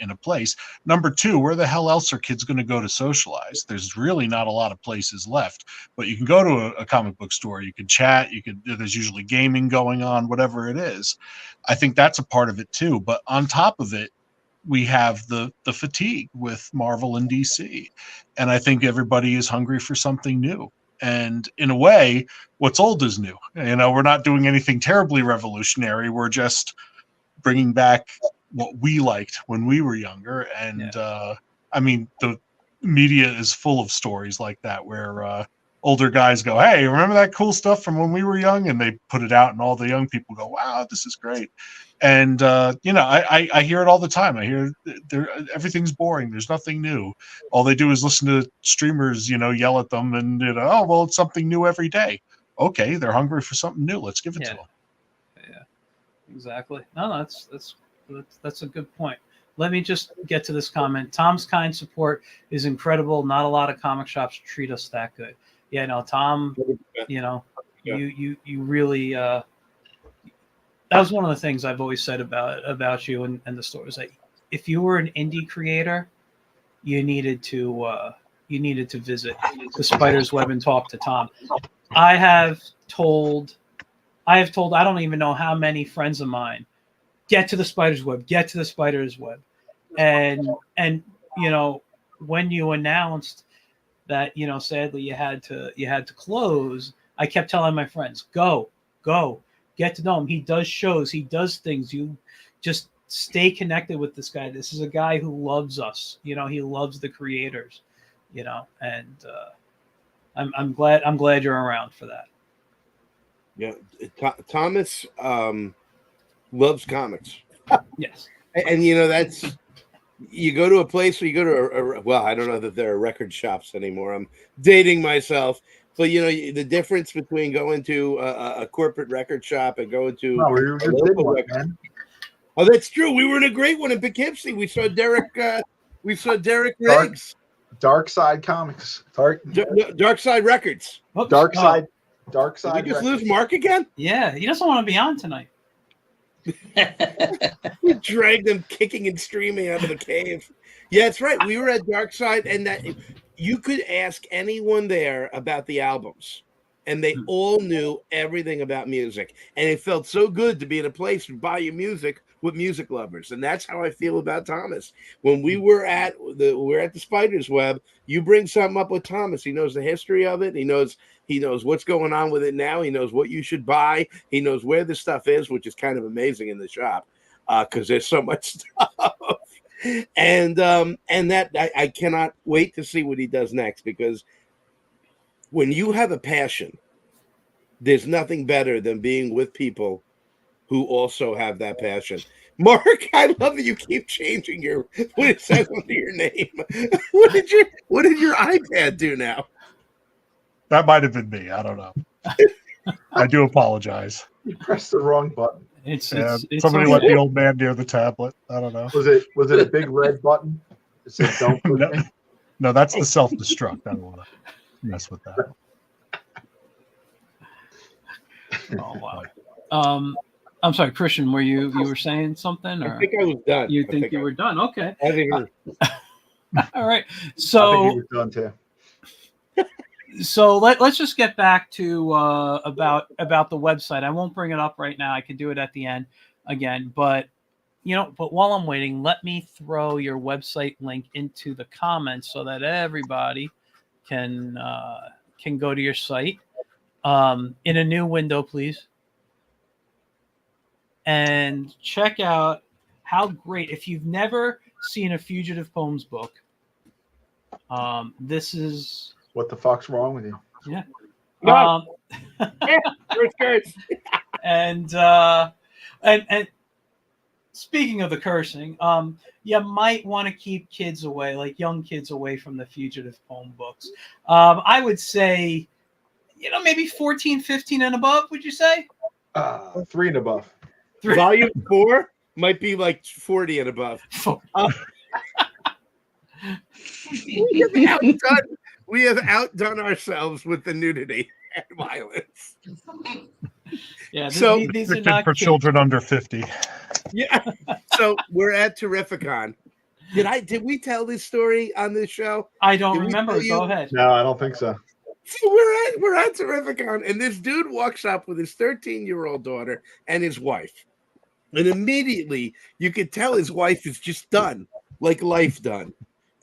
a place. Number two, where the hell else are kids going to go to socialize? There's really not a lot of places left, but you can go to a comic book store, you can chat, there's usually gaming going on, whatever it is. I think that's a part of it too. But on top of it, we have the fatigue with Marvel and DC. And I think everybody is hungry for something new. And in a way, what's old is new. We're not doing anything terribly revolutionary. We're just bringing back what we liked when we were younger. And I mean, the media is full of stories like that where older guys go, hey, remember that cool stuff from when we were young? And they put it out and all the young people go, wow, this is great. And, I hear it all the time. I hear everything's boring. There's nothing new. All they do is listen to streamers, yell at them and, oh, well, it's something new every day. Okay, they're hungry for something new. Let's give it to them. Yeah, exactly. No, that's a good point. Let me just get to this comment. Tom's kind support is incredible. Not a lot of comic shops treat us that good. Yeah, no, Tom, you really, that was one of the things I've always said about you and the stores. That if you were an indie creator, you needed to visit the Spider's Web and talk to Tom. I have told I don't even know how many friends of mine, get to the Spider's Web, and when you announced that sadly you had to close, I kept telling my friends, go. Get to know him. He does shows. He does things. You just stay connected with this guy. This is a guy who loves us. He loves the creators. And I'm glad you're around for that. Yeah, Thomas loves comics. Yes, and that's, you go to a place where you go to well, I don't know that there are record shops anymore. I'm dating myself. So, the difference between going to a corporate record shop and going to we were a local record. Man. Oh, that's true. We were in a great one in Poughkeepsie. We saw Derek Riggs. Dark Side Comics. Dark Side Records. Oops. Dark Side. Did we just lose Mark again? Yeah, he doesn't want to be on tonight. We dragged him kicking and streaming out of the cave. Yeah, that's right. We were at Dark Side, and that you could ask anyone there about the albums, and they all knew everything about music. And it felt so good to be in a place to buy your music with music lovers, and that's how I feel about Thomas. When we were at the Spider's Web, you bring something up with Thomas, he knows the history of it. He knows what's going on with it now. He knows what you should buy. He knows where the stuff is, which is kind of amazing in the shop because there's so much stuff. And that I cannot wait to see what he does next, because when you have a passion, there's nothing better than being with people who also have that passion. Mark, I love that you keep changing what it says under your name. What did your iPad do now? That might have been me. I don't know. I do apologize. You pressed the wrong button. It's somebody let the old man near the tablet. I don't know. Was it a big red button? It said don't put me? No, that's the self-destruct. I don't want to mess with that. Oh wow. I'm sorry, Christian. Were you were saying something, or I think I was done. you think you were done? Okay. I think All right. I think he So was done too. let's just get back to about the website. I won't bring it up right now. I can do it at the end again, but but while I'm waiting, let me throw your website link into the comments so that everybody can go to your site in a new window, please, and check out how great. If you've never seen a Fugitive Poems book, this is What the fuck's wrong with you? yeah. No. Curse. And speaking of the cursing, you might want to keep kids away, like young kids away from the Fugitive Poem books. I would say, maybe 14, 15 and above, would you say? 3 and above. Volume 4 might be like 40 and above. We have outdone ourselves with the nudity and violence. Yeah, So these are Restricted not for kids. children under 50. Yeah. So we're at Terrificon. Did we tell this story on this show? I don't Did we remember. tell you? Go ahead. No, I don't think so. So we're at Terrificon, and this dude walks up with his 13-year-old daughter and his wife. And immediately you could tell his wife is just done, like life done.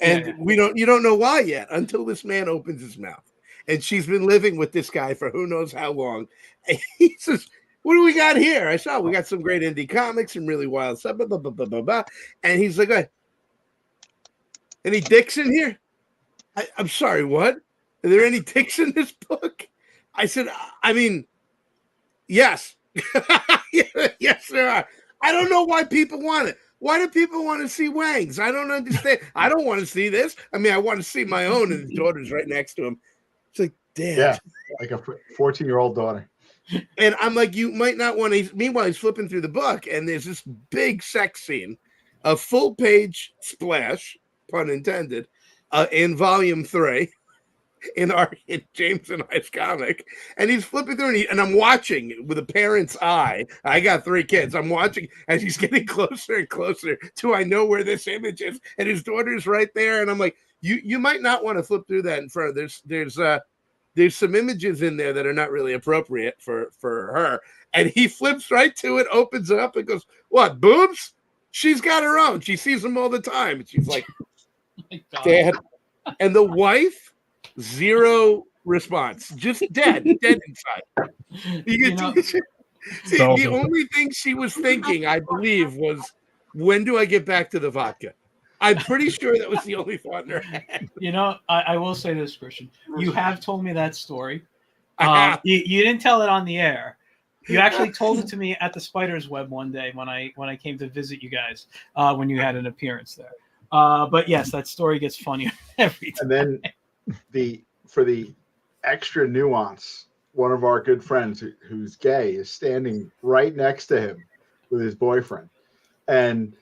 And you don't know why yet until this man opens his mouth. And she's been living with this guy for who knows how long. And he says, "What do we got here?" I saw we got some great indie comics and really wild stuff. Blah, blah, blah, blah, blah, blah. And he's like, "Any dicks in here?" I'm sorry, what? Are there any dicks in this book? I said, I mean, yes. Yes, there are. I don't know why people want it. Why do people want to see Wangs? I don't understand. I don't want to see this. I mean, I want to see my own, and his daughter's right next to him. It's like, damn. Yeah, like a 14-year-old daughter. And I'm like, you might not want to. Meanwhile, he's flipping through the book, and there's this big sex scene, a full-page splash, pun intended, in volume 3. In James and I's comic, and he's flipping through, and I'm watching with a parent's eye. I got 3 kids. I'm watching as he's getting closer and closer to I know where this image is, and his daughter's right there. And I'm like, you might not want to flip through that in front. There's some images in there that are not really appropriate for her. And he flips right to it, opens it up, and goes, "What, boobs? She's got her own. She sees them all the time." And she's like, "Dad," and the wife. Zero response, just dead inside. The only thing she was thinking, I believe, was, when do I get back to the vodka? I'm pretty sure that was the only thought in her head. I will say this, Christian. You have told me that story. I You didn't tell it on the air. You actually told it to me at the Spider's Web one day when I came to visit you guys when you had an appearance there. But yes, that story gets funnier every time. And then for the extra nuance, one of our good friends who's gay is standing right next to him with his boyfriend, and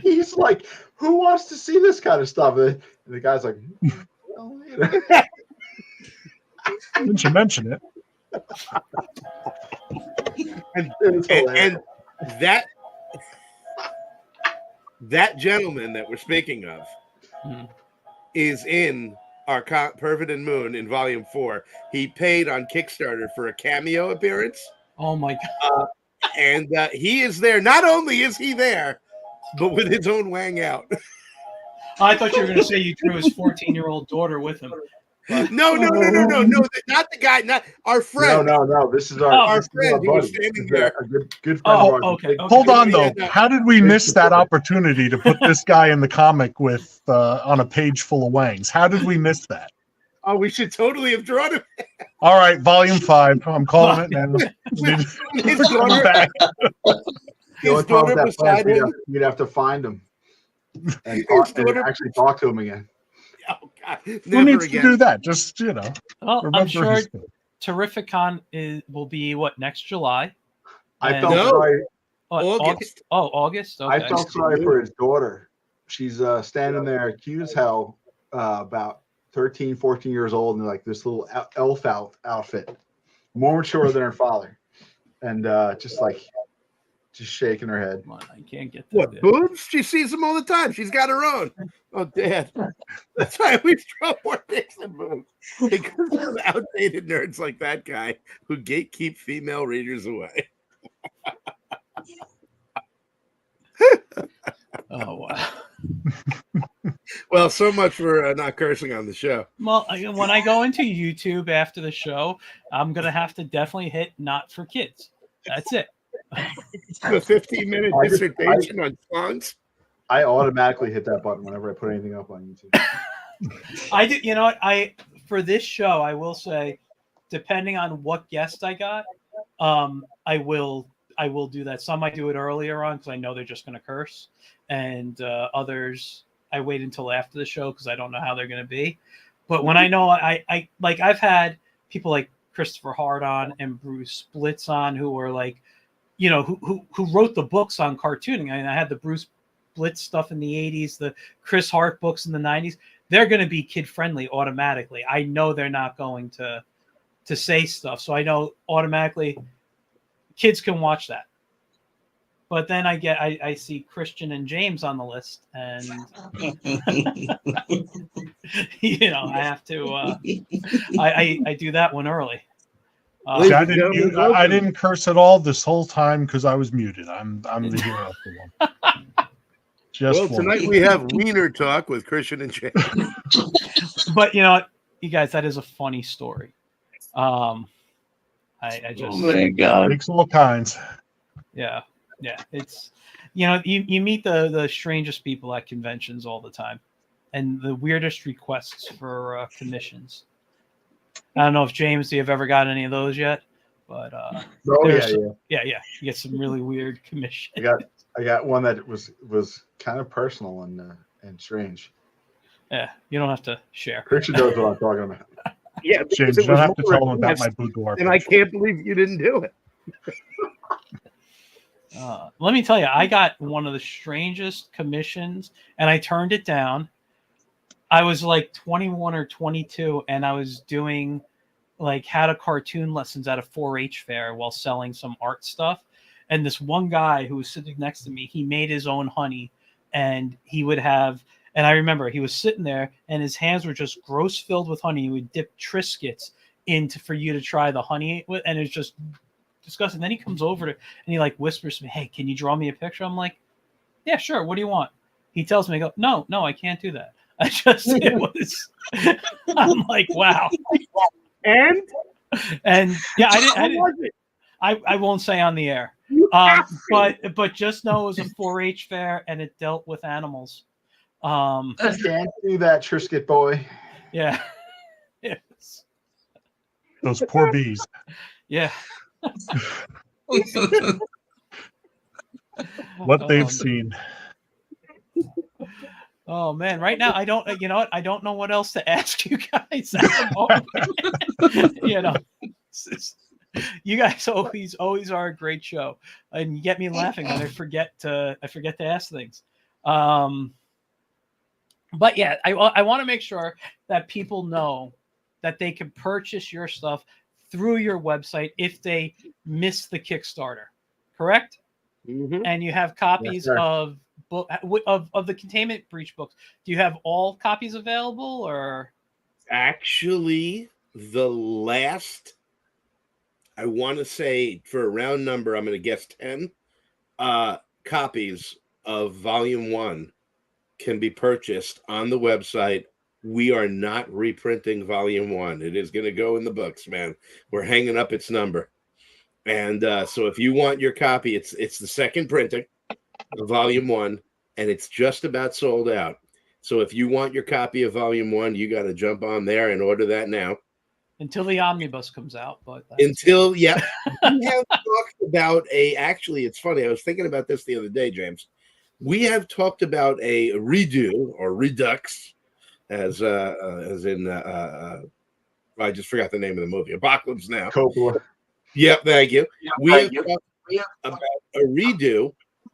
he's like, "Who wants to see this kind of stuff?" And the guy's like, "Well, Didn't you mention it?" and that gentleman that we're speaking of is in our Pervert and Moon in volume 4. He paid on Kickstarter for a cameo appearance. Oh my god! And he is there. Not only is he there, but with his own wang out. I thought you were going to say you drew his 14-year-old daughter with him. No, not the guy, not our friend. No. This is our friend who was standing there. A good friend of ours. Okay. Hold on, though. How did we miss that opportunity to put this guy in the comic with on a page full of wangs? How did we miss that? Oh, we should totally have drawn him. All right, volume 5. I'm calling it now. His daughter back. His daughter beside him. You'd have to find him and actually talk to him again. Oh God! Who needs to do that? Just Well, I'm sure Terrificon will be next July. I felt sorry. August. August. Okay. I felt sorry for his daughter. She's standing there, cute as hell, about 13, 14 years old, in like this little elf outfit, more mature than her father. and just shaking her head. Come on, I can't get that. What, boobs? She sees them all the time. She's got her own. Oh, Dad. That's why we throw more dicks than boobs. Because of outdated nerds like that guy who gatekeep female readers away. Oh, wow. Well, so much for not cursing on the show. Well, when I go into YouTube after the show, I'm going to have to definitely hit not for kids. That's it. A 15-minute dissertation on songs. I automatically hit that button whenever I put anything up on YouTube. I do. You know what? For this show, I will say, depending on what guest I got, I will do that. Some I do it earlier on because I know they're just going to curse, and others I wait until after the show because I don't know how they're going to be. But when I know, I like I've had people like Christopher Hart on and Bruce Blitz on who were like, you know, who wrote the books on cartooning. I mean, I had the Bruce Blitz stuff in the 80s, the Chris Hart books in the 90s. They're going to be kid friendly automatically. I know they're not going to say stuff, so I know automatically kids can watch that. But then I see Christian and James on the list, and you know I have to I do that one early. I didn't curse at all this whole time because I was muted. I'm the hero for one. Just tonight we have Wiener Talk with Christian and James. But you know what, you guys, that is a funny story. I just makes all kinds. Yeah, it's, you know, you meet the strangest people at conventions all the time, and the weirdest requests for commissions. I don't know if James, you've ever got any of those yet, but you get some really weird commissions. I got one that was kind of personal and strange. Yeah, you don't have to share. Christian knows what I'm talking about. Yeah, James, you don't have to tell him about my boudoir. And I can't believe you didn't do it. Let me tell you, I got one of the strangest commissions, and I turned it down. I was like 21 or 22, and I was doing like how to cartoon lessons at a 4-H fair while selling some art stuff. And this one guy who was sitting next to me, he made his own honey, and he would have, and I remember he was sitting there and his hands were just gross filled with honey. He would dip Triscuits for you to try the honey with, and it's just disgusting. Then he comes over and he like whispers to me, "Hey, can you draw me a picture?" I'm like, "Yeah, sure. What do you want?" He tells me, "I go, no, I can't do that." It was, I'm like, wow. And yeah, I won't say on the air. But just know it was a 4-H fair and it dealt with animals. Can't do that, Triscuit boy. Yeah. Yes. Those poor bees. Yeah. What they've seen. Oh man, right now I don't, you know what? I don't know what else to ask you guys at the moment. You know, you guys always are a great show, and you get me laughing when I forget to ask things. But yeah, I want to make sure that people know that they can purchase your stuff through your website if they miss the Kickstarter, correct? Mm-hmm. And you have copies of the Containment Breach books. Do you have all copies available, or? Actually, the last, I want to say for a round number, I'm going to guess 10 copies of Volume 1 can be purchased on the website. We are not reprinting Volume 1. It is going to go in the books, man. We're hanging up its number. And so if you want your copy, it's the second printing of Volume 1, and it's just about sold out. So if you want your copy of Volume 1, you got to jump on there and order that now. Until the omnibus comes out. We have talked about actually, it's funny. I was thinking about this the other day, James. We have talked about a redo or redux, as in I just forgot the name of the movie. Apocalypse Now. Coppola. Yep, thank you. We have talked about a redo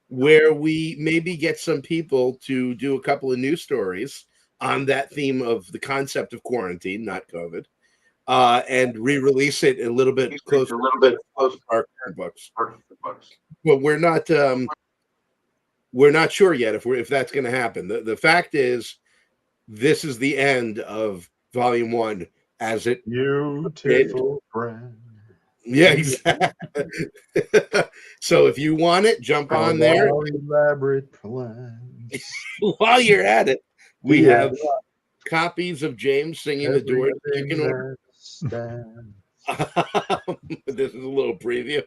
where we maybe get some people to do a couple of news stories on that theme of the concept of quarantine, not COVID, and re-release it a little bit closer to our current books. But we're not sure yet if that's going to happen. The fact is, this is the end of Volume 1 as it Beautiful friend. Yeah, exactly. So if you want it, jump on there. Elaborate plans. While you're at it, we have copies of James Singing the Doors. You can order. This is a little preview.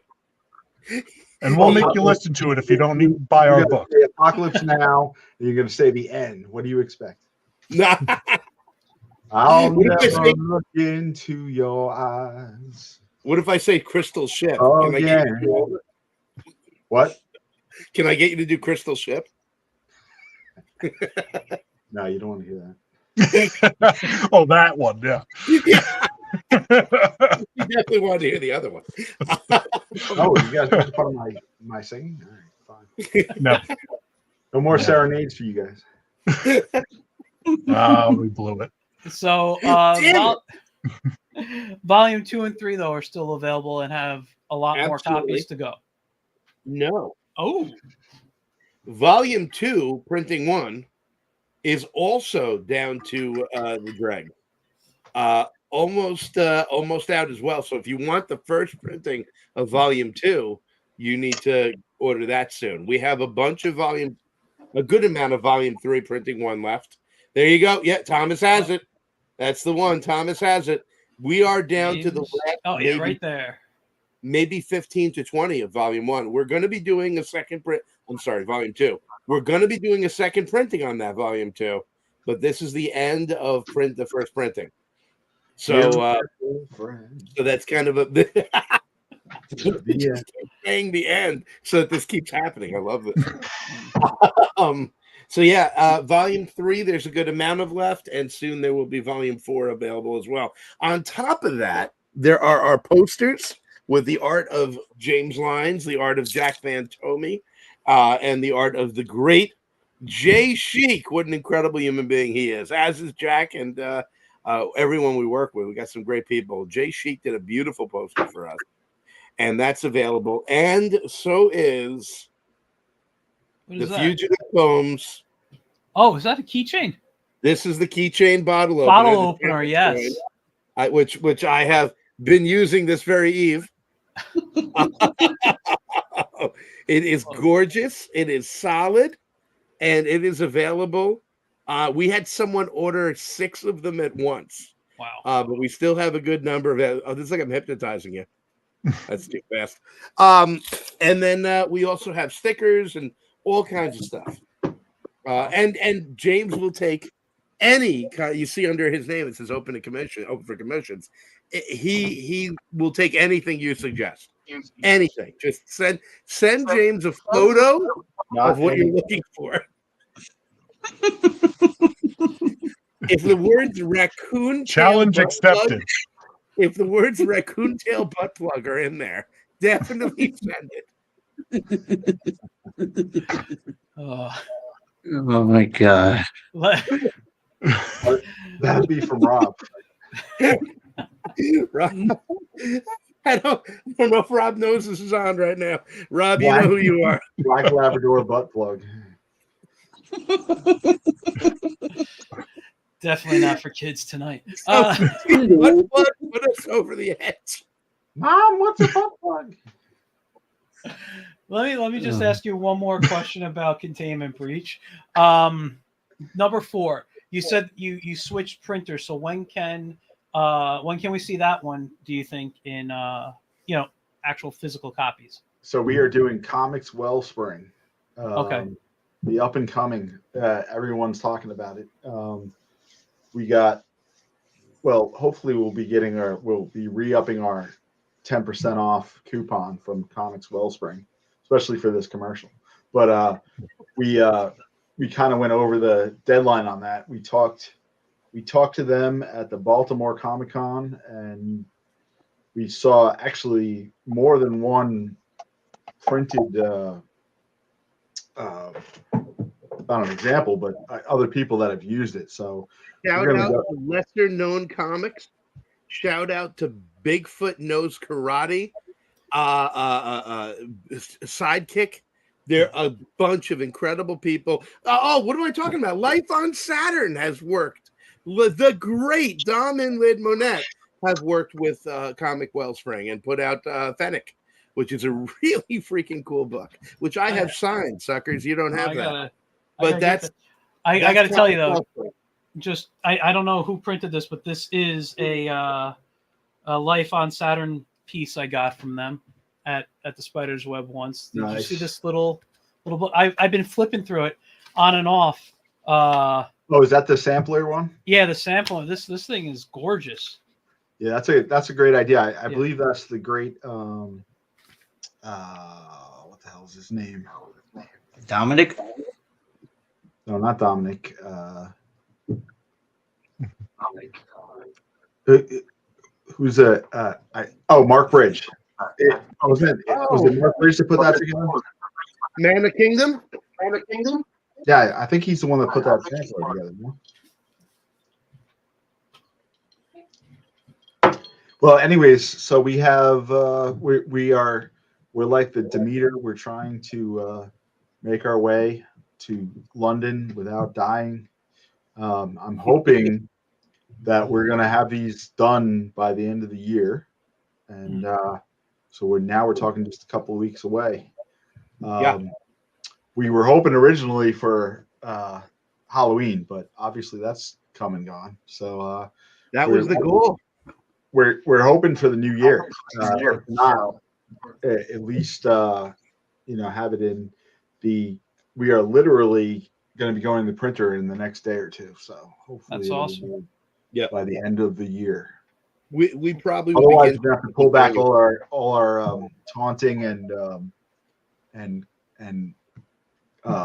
And we'll make you listen to it if you don't need buy our book. Apocalypse Now. You're going to say the end. What do you expect? I'll What if I never say- look into your eyes. What if I say Crystal Ship? Oh, Can I yeah. get you to do it? What? Can I get you to do Crystal Ship? No, you don't want to hear that. Oh, that one, yeah. Yeah. You definitely want to hear the other one. Oh, you guys want part of my singing? All right, fine. No. No more serenades for you guys. We blew it. So volume 2 and 3 though are still available and have a lot more copies to go. No. Oh. Volume 2, printing 1, is also down to the drag. Almost out as well. So if you want the first printing of Volume 2, you need to order that soon. We have a good amount of Volume 3 printing 1 left. There you go. Yeah, Thomas has it. That's the one. Thomas has it. We are down to the last. Oh, yeah, right there. Maybe 15 to 20 of Volume 1. We're going to be doing a second print. I'm sorry, Volume 2. We're going to be doing a second printing on that Volume 2, but this is the end of the first printing. So, so that's kind of saying the end, so that this keeps happening. I love this. So yeah, Volume 3, there's a good amount of left, and soon there will be Volume 4 available as well. On top of that, there are our posters with the art of James Lyons, the art of Jack Van Tomey, and the art of the great Jay Sheik. What an incredible human being he is, as is Jack and everyone we work with. We got some great people. Jay Sheik did a beautiful poster for us, and that's available. And so is the Fugitive Poems. Oh, is that a keychain? This is the keychain bottle opener. Bottle opener, yes. Which I have been using this very eve. It is gorgeous. It is solid, and it is available. We had someone order 6 of them at once. Wow. But we still have a good number of. Oh, this is like I'm hypnotizing you. That's too fast. And then we also have stickers and all kinds of stuff. And James will take any kind. You see under his name it says open for commissions. He will take anything you suggest. Anything. Just send James a photo of what you're looking for. If the words raccoon challenge accepted. If the words raccoon tail butt plug are in there, definitely send it. Oh my God. That'd be from Rob. Rob. I don't know if Rob knows this is on right now. Rob, you know who you are. Black Labrador butt plug. Definitely not for kids tonight. Butt plug put us over the edge. Mom, what's a butt plug? Let me just ask you one more question about Containment Breach. Number 4, you said you switched printers. So when can we see that one? Do you think in actual physical copies? So we are doing Comics Wellspring. Okay. The up and coming. Everyone's talking about it. We got. Well, hopefully we'll be re-upping our 10% off coupon from Comics Wellspring, especially for this commercial. But we kind of went over the deadline on that. We talked to them at the Baltimore Comic-Con, and we saw actually more than one printed not an example, but other people that have used it. So shout out to lesser known comics Shout out to Bigfoot Knows Karate, Sidekick. There are a bunch of incredible people. Oh, what am I talking about? Life on Saturn has worked. The great Dom and Lyd Monette have worked with Comic Wellspring and put out Fennec, which is a really freaking cool book, which I have signed, suckers. You don't have that. But I got to tell you, though, just I don't know who printed this, but this is a Life on Saturn piece I got from them at the Spider's Web once. Did you see this little book? I've been flipping through it on and off. Oh, is that the sampler one? Yeah, the sampler. This thing is gorgeous. Yeah, that's a great idea. I believe that's the great what the hell is his name? Dominic? No, not Dominic. Who's Mark Bridge. Was it Mark Bridge that put that together? Man of Kingdom? Yeah, I think he's the one that put that sampler together. No? Well, anyways, so we have we're like the Demeter. We're trying to make our way to London without dying. I'm hoping that we're going to have these done by the end of the year, and so we're talking just a couple of weeks away. We were hoping originally for Halloween, but obviously that's come and gone. So that was the goal. We're hoping for the new year. If not, at least have it in the. We are literally going to be going to the printer in the next day or two. So hopefully that's awesome. Yeah, by the end of the year. We probably otherwise we have to pull back all our taunting and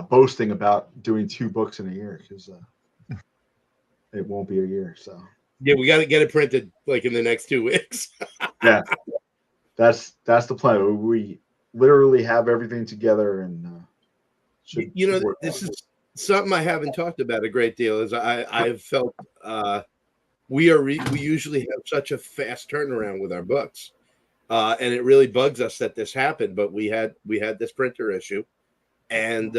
boasting about doing 2 books in a year because it won't be a year. So yeah, we got to get it printed like in the next 2 weeks. Yeah, that's the plan. We literally have everything together and. This is something I haven't talked about a great deal. Is I've felt we usually have such a fast turnaround with our books, and it really bugs us that this happened. But we had this printer issue, and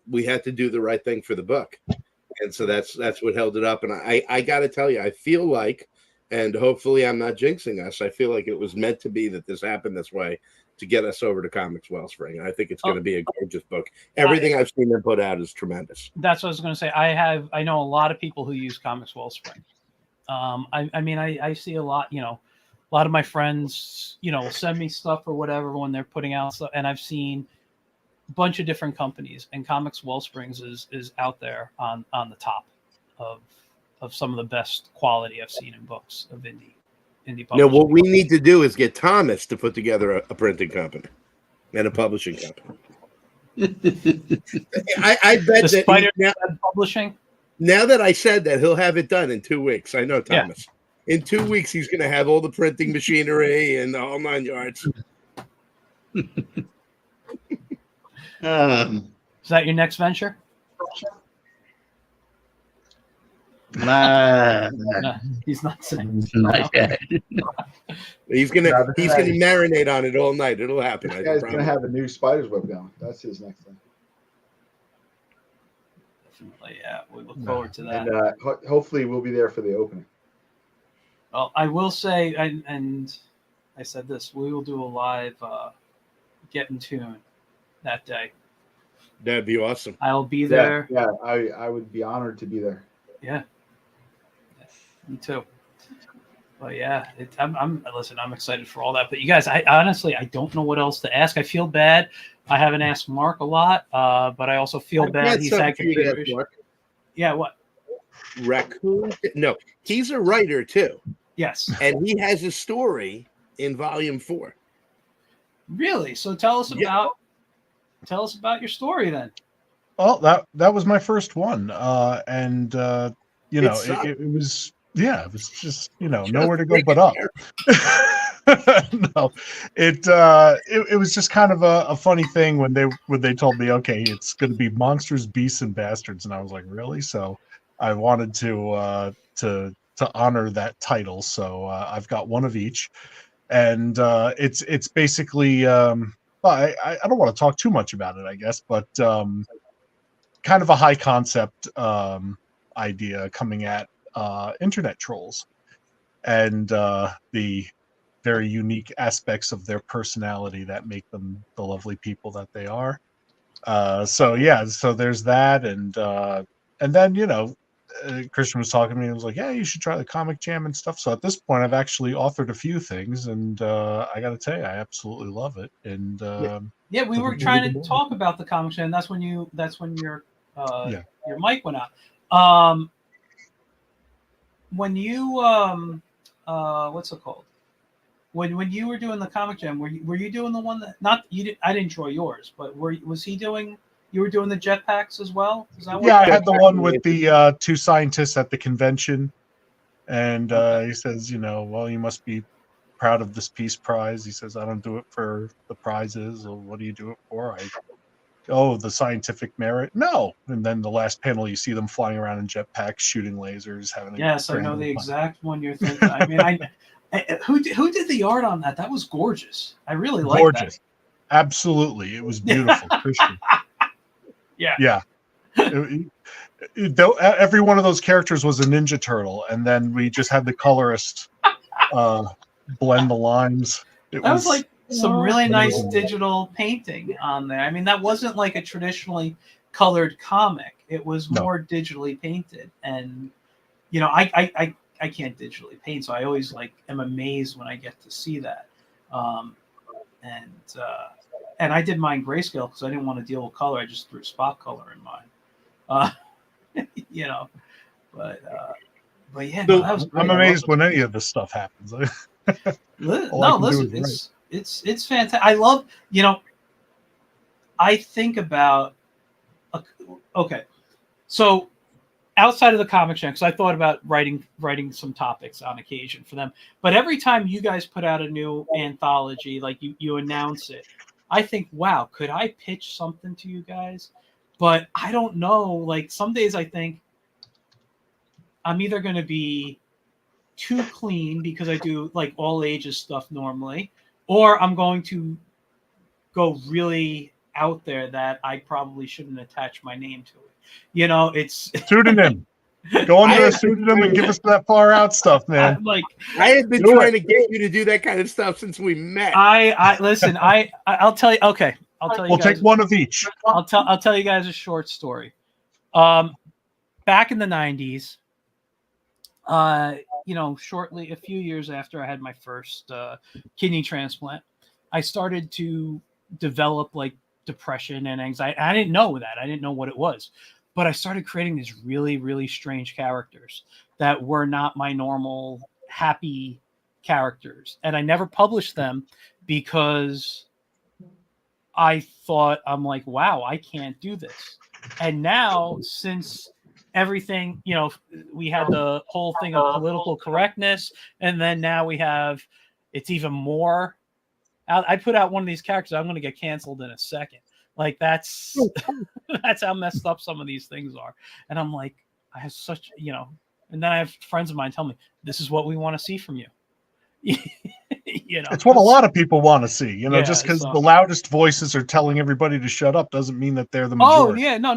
we had to do the right thing for the book, and so that's what held it up. And I got to tell you, I feel like, and hopefully I'm not jinxing us, I feel like it was meant to be that this happened this way to get us over to Comics Wellspring. And I think it's going to be a gorgeous book. Everything I've seen them put out is tremendous. That's what I was going to say. I know a lot of people who use Comics Wellspring. I see a lot, a lot of my friends, will send me stuff or whatever when they're putting out stuff. And I've seen a bunch of different companies, and Comics Wellsprings is out there on the top of some of the best quality I've seen in books of indie publishing. Now, what we need to do is get Thomas to put together a printing company and a publishing company. I bet the that publishing. Now that I said that, he'll have it done in 2 weeks. I know Thomas. Yeah. In 2 weeks, he's going to have all the printing machinery and the whole 9 yards. Is that your next venture? No, he's not saying. Not yet. He's gonna marinate on it all night. It'll happen. This guy's gonna have a new Spider's Web going. That's his next thing. Yeah, we look forward to that. And hopefully we'll be there for the opening. Well, I will say, and I said this, we will do a live Get in Tune that day. That'd be awesome. I'll be there. Yeah, I would be honored to be there. Yeah, me too. But yeah, I'm excited for all that. But you guys, I honestly don't know what else to ask. I feel bad. I haven't asked Mark a lot, but I also feel bad. He's had Yeah, what? Raccoon? No, he's a writer too. Yes, and he has a story in Volume 4. Really? So tell us about your story then. Well, that was my first one, and it was. Yeah, it was just nowhere to go but up. No, it was just kind of a funny thing when they told me, okay, it's going to be Monsters, Beasts, and Bastards, and I was like, really? So I wanted to to honor that title. So I've got one of each, and it's basically I don't want to talk too much about it, I guess, but kind of a high concept idea coming at internet trolls and the very unique aspects of their personality that make them the lovely people that they are. So there's that, and then Christian was talking to me and was like, yeah, you should try the comic jam and stuff. So at this point I've actually authored a few things, and I gotta tell you, I absolutely love it. And yeah, we were trying to talk about the comic jam. That's when your mic went out. When you what's it called? When you were doing the comic jam, were you doing the one that not you did? I didn't draw yours, but was he doing? You were doing the jetpacks as well? Is that I had the one with the two scientists at the convention, and he says, well, you must be proud of this Peace Prize. He says, I don't do it for the prizes. Or what do you do it for? The scientific merit? No. And then the last panel, you see them flying around in jetpacks, shooting lasers, having. Yes, I know the exact one you're thinking. I mean, who did the art on that? That was gorgeous. I really liked that. Gorgeous. Absolutely, it was beautiful, Christian. Yeah. Every one of those characters was a Ninja Turtle, and then we just had the colorist blend the lines. That was like some really nice digital painting on there. I mean, that wasn't like a traditionally colored comic. It was more digitally painted, and I can't digitally paint, so I always am amazed when I get to see that. And I did mine grayscale because I didn't want to deal with color. I just threw spot color in mine. But yeah, that was great. I'm amazed when any of this stuff happens. Listen, it's fantastic. I love, I think about, okay, so outside of the comic jam, because I thought about writing some topics on occasion for them, but every time you guys put out a new anthology, like you announce it, I think, wow, could I pitch something to you guys? But I don't know. Like some days I think I'm either going to be too clean because I do like all ages stuff normally, or I'm going to go really out there that I probably shouldn't attach my name to it. It's pseudonym. Go under a pseudonym and give us that far out stuff, man. I had been trying to get you to do that kind of stuff since we met. Listen. I'll tell you. Okay, I'll tell you. We'll take one of each. I'll tell you guys a short story. Back in the 90s, shortly a few years after I had my first kidney transplant, I started to develop like depression and anxiety. I didn't know that. I didn't know what it was. But I started creating these really, really strange characters that were not my normal happy characters. And I never published them because I thought, I'm like, wow, I can't do this. And now, since everything, we had the whole thing of political correctness, and then now we have, it's even more. I put out one of these characters, I'm going to get canceled in a second. Like that's how messed up some of these things are. And I'm like, I have such, and then I have friends of mine tell me, this is what we want to see from you. It's what a lot of people want to see, just because the loudest voices are telling everybody to shut up doesn't mean that they're the majority. Oh yeah, no.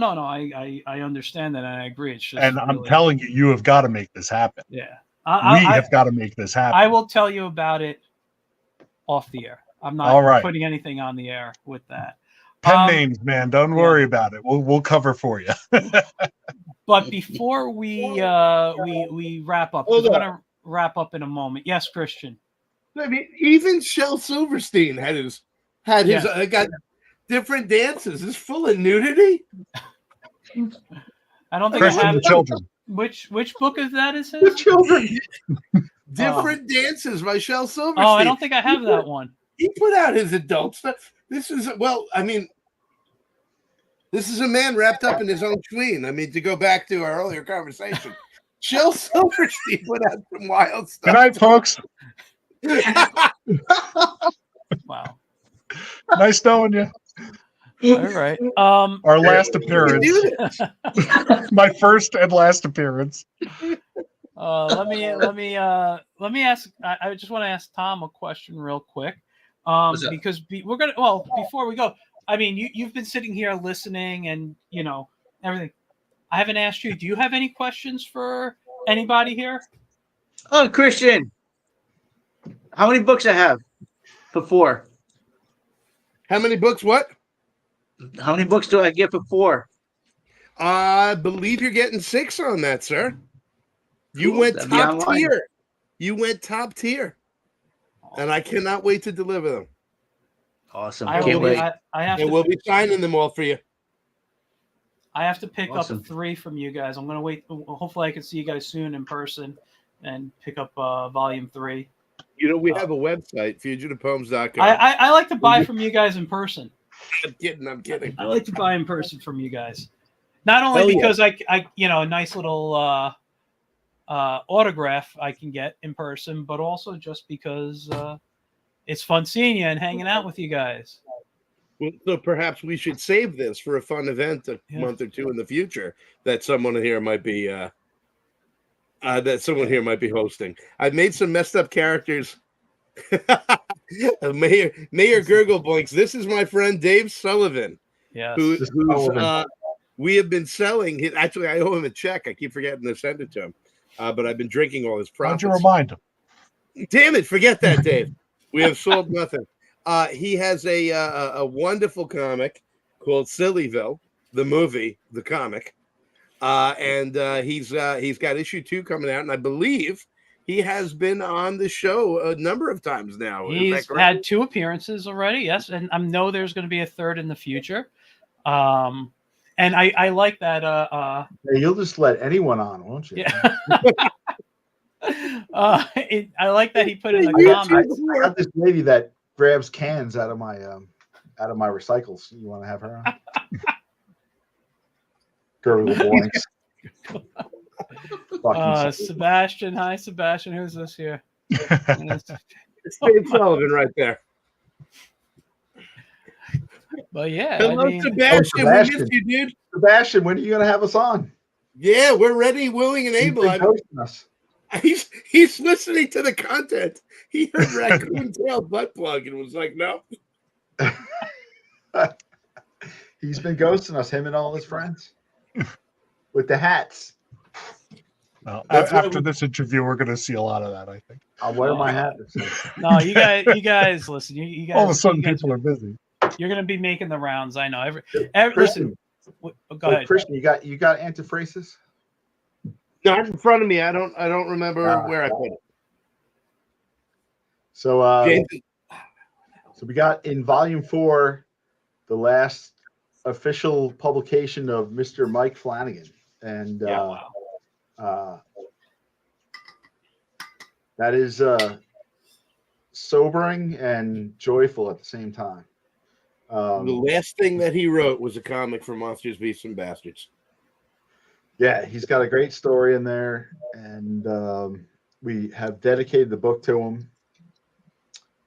I understand that, and I agree. It's just, and really, I'm telling you, you have got to make this happen. Yeah. We have got to make this happen. I will tell you about it off the air. I'm not putting anything on the air with that. Pen names, man. Don't worry about it. We'll cover for you. But before we wrap up, we're going to wrap up in a moment. Yes, Christian. I mean, even Shel Silverstein had his got different dances. It's full of nudity. I don't think I have the children. Which book is that? Is his? The children. Different dances by Shel Silverstein. Oh, I don't think I have that one. He put out his adult stuff. This is this is a man wrapped up in his own tween. I mean, to go back to our earlier conversation, Shel Silverstein put out some wild stuff. Good night, folks. Wow. Nice knowing you. All right. Our last appearance. My first and last appearance. Let me ask. I just want to ask Tom a question real quick, because we're gonna. Well, before we go, I mean, you've been sitting here listening, and everything. I haven't asked you. Do you have any questions for anybody here? Oh, Christian, how many books I have? For 4. How many books? What? How many books do I get for 4? I believe you're getting 6 on that, sir. You Cool. went That'd be top online. tier. You went top tier, and I cannot wait to deliver them. Awesome. I Can't wait. have And to. we'll be signing them all for you. I have to pick Awesome. up 3 from you guys. I'm gonna wait. Hopefully, I can see you guys soon in person and pick up volume 3. We have a website, fugitivepoems.com. I like to buy from you guys in person. I'm kidding. I like to buy in person from you guys. Not only Hell yeah. because I a nice little autograph I can get in person, but also just because it's fun seeing you and hanging out with you guys. Well, so perhaps we should save this for a fun event a month or 2 in the future that someone here might be hosting. I've made some messed up characters. Mayor Gurgleboinks. This is my friend Dave Sullivan. Yes. Who's we have been selling. Actually, I owe him a check. I keep forgetting to send it to him. But I've been drinking all his profits. How'd you remind him? Damn it! Forget that, Dave. We have sold nothing. He has a wonderful comic called Sillyville, the movie, the comic, and he's got issue 2 coming out, and I believe he has been on the show a number of times now. He's had 2 appearances already, yes, and I know there's going to be a 3rd in the future. And I like that. Yeah, you'll just let anyone on, won't you? Yeah. I like that he put in the comments. I got this lady that grabs cans out of my recycles. You want to have her on? Gurgleboinks. Sebastian. Hi, Sebastian. Who's this here? It's Dave Sullivan right there. But yeah. Hello, Sebastian. We missed you, dude. Sebastian, when are you going to have us on? Yeah, we're ready, willing, and able. He's listening to the content. He heard Raccoon Tail butt plug and was like, no. He's been ghosting us, him and all his friends. With the hats. Well, after this interview, we're going to see a lot of that, I think. I'll wear my hat. No, you guys listen. You guys. All of a sudden, people are busy. You're going to be making the rounds. I know. Listen. Go ahead, Christian. You got antiphrasis? Not in front of me. I don't remember where I put it. So we got in volume 4, the last official publication of Mr. Mike Flanagan, and that is sobering and joyful at the same time. The last thing that he wrote was a comic for Monsters, Beasts, and Bastards. Yeah, he's got a great story in there, and we have dedicated the book to him.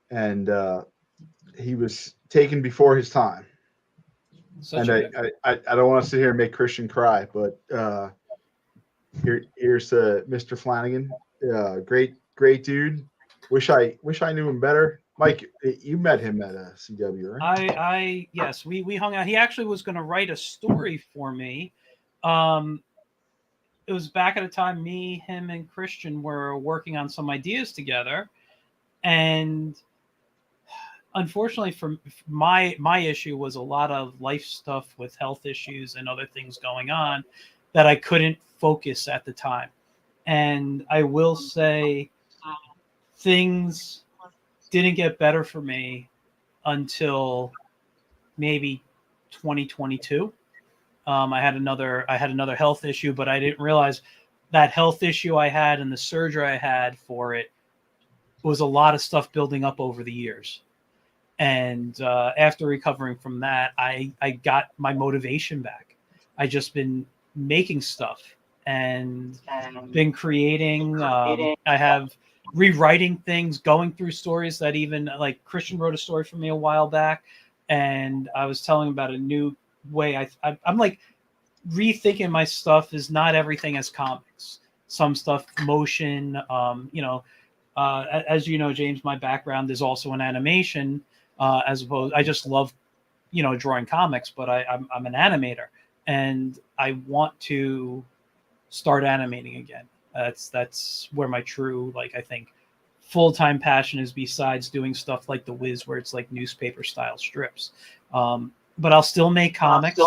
And he was taken before his time. And I don't want to sit here and make Christian cry, but here's Mr. Flanagan, great dude. Wish I knew him better. Mike, you met him at CW, right? Yes, we hung out. He actually was going to write a story for me. It was back at a time me, him, and Christian were working on some ideas together, and unfortunately, for my issue was a lot of life stuff with health issues and other things going on that I couldn't focus at the time. And I will say, things didn't get better for me until maybe 2022. I had another health issue, but I didn't realize that health issue I had and the surgery I had for it was a lot of stuff building up over the years. And after recovering from that, I got my motivation back. I just been making stuff and been creating. I have rewriting things, going through stories that even like Christian wrote a story for me a while back, and I was telling him about a new way. I'm like rethinking my stuff is not everything as comics. some stuff motion. As you know, James, my background is also in animation. As opposed, I just love, drawing comics, but I'm an animator, and I want to start animating again. That's where my true, I think, full-time passion is, besides doing stuff like The Wiz, where it's like newspaper style strips. But I'll still make comics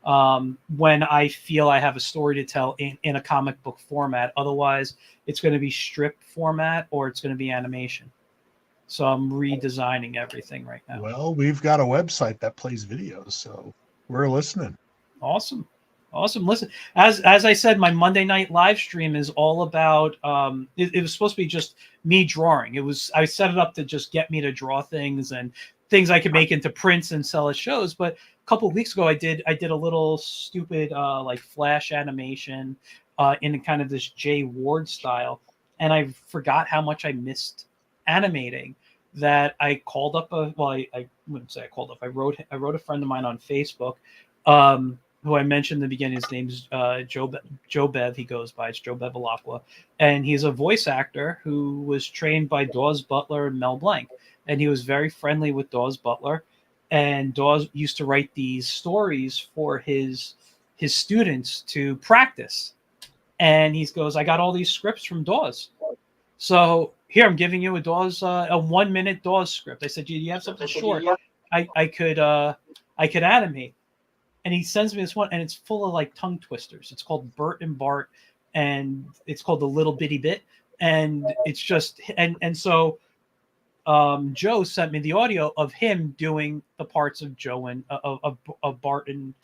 when I feel I have a story to tell in a comic book format. Otherwise, it's going to be strip format or it's going to be animation. So I'm redesigning everything right now. Well, we've got a website that plays videos, so we're listening. Awesome. Listen, as I said, my Monday night live stream is all about. It was supposed to be just me drawing. I set it up to just get me to draw things and things I could make into prints and sell at shows. But a couple of weeks ago, I did a little stupid flash animation in kind of this Jay Ward style, and I forgot how much I missed animating. That I called up I wouldn't say I called up. I wrote a friend of mine on Facebook. Who I mentioned in the beginning. His name's Joe Bev. He goes by, it's Joe Bevilacqua, and he's a voice actor who was trained by Dawes Butler and Mel Blanc, and he was very friendly with Dawes Butler, and Dawes used to write these stories for his students to practice, and he goes, I got all these scripts from Dawes, so here I'm giving you a 1-minute Dawes script. I said, do you have something short I could animate? And he sends me this one, and it's full of tongue twisters. It's called Bert and Bart, and it's called The Little Bitty Bit. And it's just, and so Joe sent me the audio of him doing the parts of Joe and of Bart and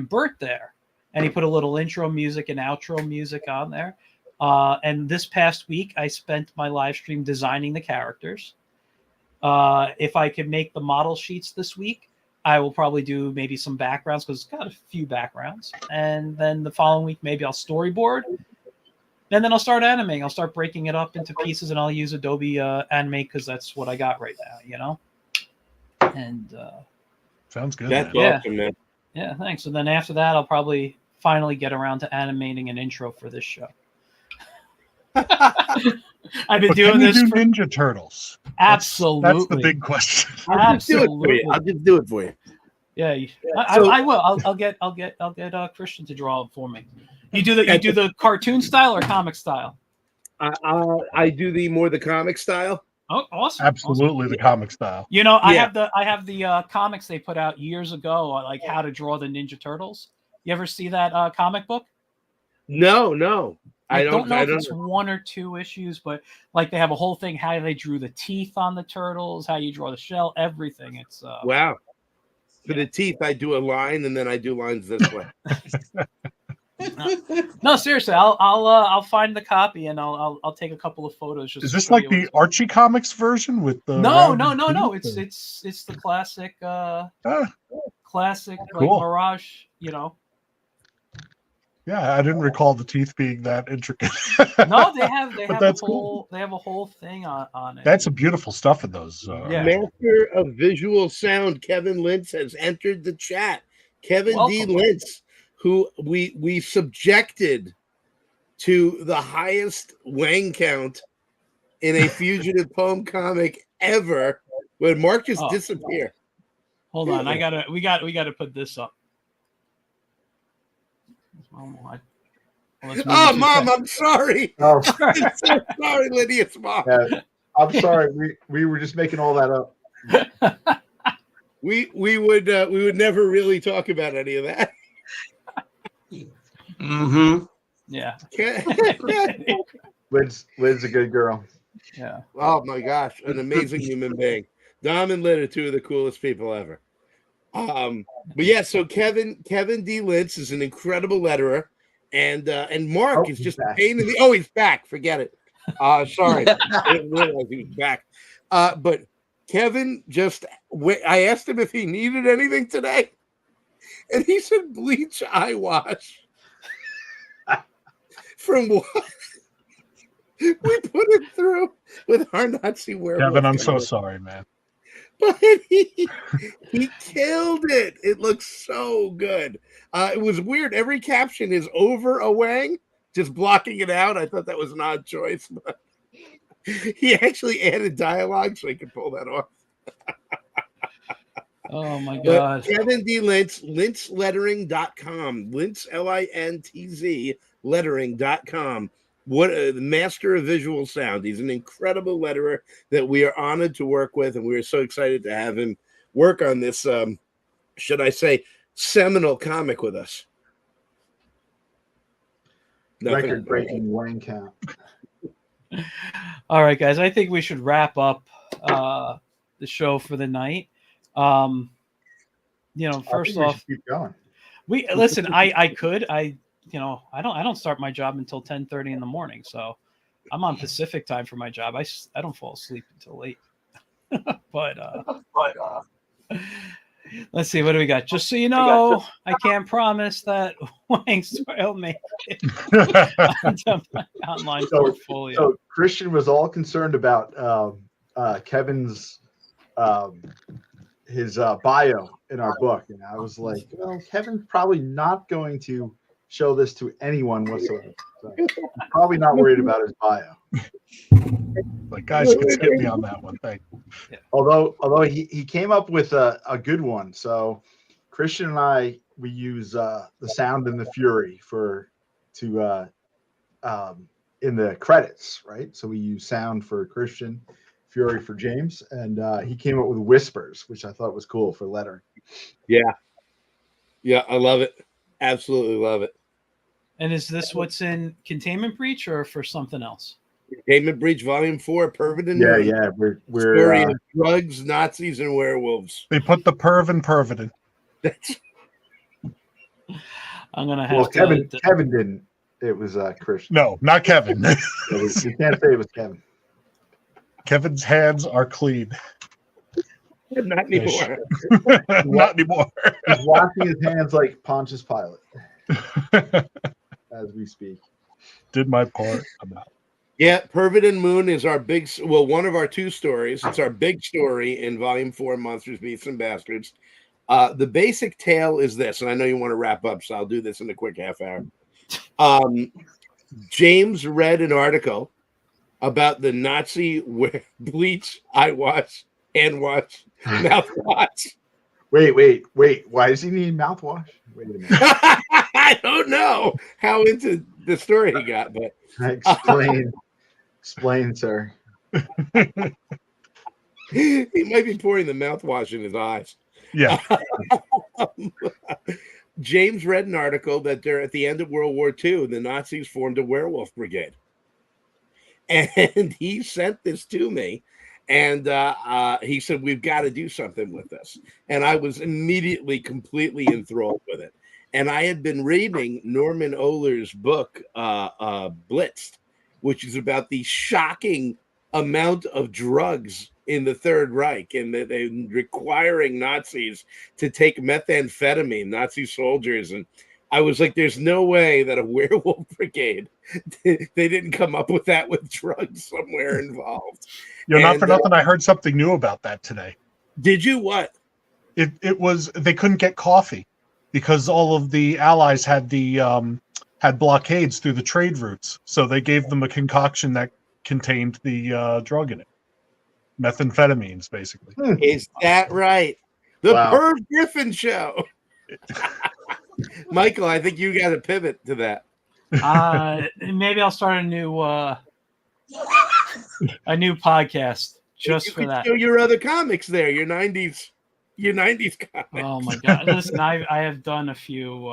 Bert there. And he put a little intro music and outro music on there. And this past week, I spent my live stream designing the characters. If I could make the model sheets this week, I will probably do maybe some backgrounds, because it's got a few backgrounds. And then the following week, maybe I'll storyboard. And then I'll start animating. I'll start breaking it up into pieces, and I'll use Adobe Animate, because that's what I got right now, And sounds good. That's man. awesome, man. Yeah, thanks. And then after that, I'll probably finally get around to animating an intro for this show. I've been doing this for Ninja Turtles. Absolutely. That's the big question. Absolutely. I'll just do it for you. Yeah, I will. I'll get Christian to draw it for me. You do the cartoon style or comic style? I do the comic style. Oh, awesome! Absolutely, awesome. The comic style. I have the comics they put out years ago, like how to draw the Ninja Turtles. You ever see that comic book? No. I don't know if it's 1 or 2 issues, but they have a whole thing how they drew the teeth on the turtles, how you draw the shell, everything. It's wow. For the teeth, I do a line, and then I do lines this way. No, seriously, I'll find the copy, and I'll take a couple of photos. Is this like the Archie Comics version with the? No. It's the classic. Classic, cool. Mirage. Yeah, I didn't recall the teeth being that intricate. No, they have a whole cool. They have a whole thing on it. That's some beautiful stuff in those. Master of visual sound Kevin Lintz has entered the chat. Kevin D. Lintz, who we subjected to the highest Wang count in a Fugitive Poem comic ever, when Mark just disappeared. Hold on, we gotta put this up. Oh, Mom, I'm sorry. Oh, I'm so sorry, Lydia's mom. yeah, I'm sorry. We were just making all that up. We would never really talk about any of that. Mm-hmm. Yeah. Lid's a good girl. Yeah. Oh my gosh, an amazing human being. Dom and Lyd are 2 of the coolest people ever. But yeah, so Kevin D. Lintz is an incredible letterer, and Mark is just a pain in the. Oh, he's back. Forget it. Sorry, I didn't realize he was back. But Kevin I asked him if he needed anything today, and he said bleach eye wash. From what we put it through with our Nazi werewolf. Kevin, I'm so sorry, man. But he killed it. It looks so good. It was weird. Every caption is over a Wang, just blocking it out. I thought that was an odd choice, but he actually added dialogue so he could pull that off. Oh my But God. Kevin D. Lintz, lintzlettering.com, Lintz, Lintz lettering.com. What a master of visual sound. He's an incredible letterer that we are honored to work with, and we are so excited to have him work on this, should I say, seminal comic with us. Record-breaking wang count. All right, guys. I think we should wrap up the show for the night. First off, keep going. We listen. I don't start my job until 10:30 in the morning, so I'm on Pacific time for my job. I don't fall asleep until late. but let's see, what do we got? Just so you know, I can't promise that Wang's will make it onto my online portfolio. So Christian was all concerned about Kevin's his bio in our book, and I was like, well, Kevin's probably not going to show this to anyone whatsoever. So I'm probably not worried about his bio. Like, guys, you can skip me on that one. Thank you. Yeah. Although he came up with a good one. So Christian and I, we use the sound and the fury in the credits, right? So we use sound for Christian, fury for James, and he came up with whispers, which I thought was cool for lettering. Yeah, I love it. Absolutely love it. And is this what's in Containment Breach or for something else? Containment Breach Volume 4, Pervin and Yeah. We're story of drugs, Nazis, and werewolves. They put the perv and pervidin. I'm gonna have to. Kevin didn't. It was Christian. No, not Kevin. You can't say it was Kevin. Kevin's hands are clean. Not anymore. Not anymore. He's washing his hands like Pontius Pilate as we speak. Did my part. I'm out. Yeah, Pervin and Moon is our one of our two stories. It's our big story in Volume 4, Monsters, Beasts, and Bastards. The basic tale is this, and I know you want to wrap up, so I'll do this in a quick half hour. James read an article about the Nazi bleach, eye wash, hand wash, mouthwash. Wait. Why does he need mouthwash? Wait a minute. I don't know how into the story he got, but explain, sir. He might be pouring the mouthwash in his eyes. Yeah. James read an article that at the end of World War II, the Nazis formed a werewolf brigade. And he sent this to me. And he said, we've got to do something with this. And I was immediately completely enthralled with it. And I had been reading Norman Ohler's book, Blitzed, which is about the shocking amount of drugs in the Third Reich and they requiring Nazis to take methamphetamine, Nazi soldiers. And I was like, there's no way that a werewolf brigade, they didn't come up with that with drugs somewhere involved. Not for nothing, I heard something new about that today. Did you? What? It was, they couldn't get coffee because all of the Allies had had blockades through the trade routes. So they gave them a concoction that contained the drug in it. Methamphetamines, basically. Is that right? The Perv Griffin Show. Michael, I think you got to pivot to that. Maybe I'll start a new podcast just for that. Show your other comics there, your 90s comics. Oh my God! Listen, I have done a few.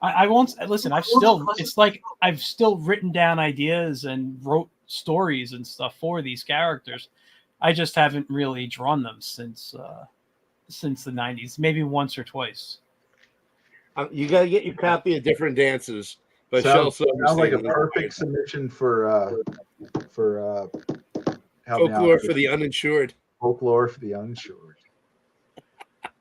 I won't listen. It's like I've still written down ideas and wrote stories and stuff for these characters. I just haven't really drawn them since the 90s, maybe once or twice. You got to get your copy of Different Dances. But sounds like a perfect submission for Folklore for the Uninsured. Folklore for the Uninsured.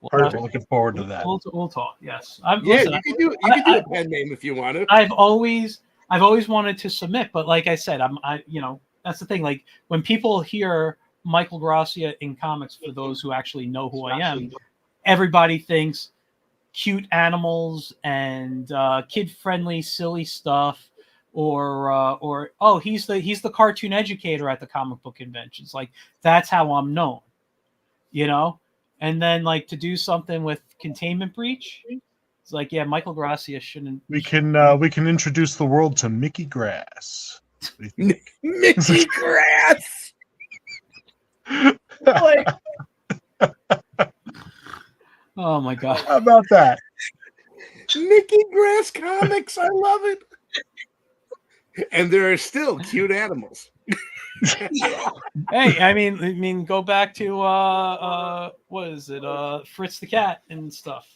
Perfect. I'm looking forward to that. We'll talk. Yes. You can do a pen name if you want to. I've always wanted to submit, but like I said, that's the thing. Like when people hear Michael Gracia in comics, for those who actually know who I am, everybody thinks cute animals and kid-friendly, silly stuff. or oh, he's the cartoon educator at the comic book conventions. Like, that's how I'm known, you know. And then like to do something with Containment Breach, it's like, yeah, Michael Gracia shouldn't. We can introduce the world to Mickey Grass. Mickey Grass. Oh my god! How about that? Mickey Grass Comics. I love it. And there are still cute animals. Hey, I mean, go back to what is it? Fritz the Cat and stuff.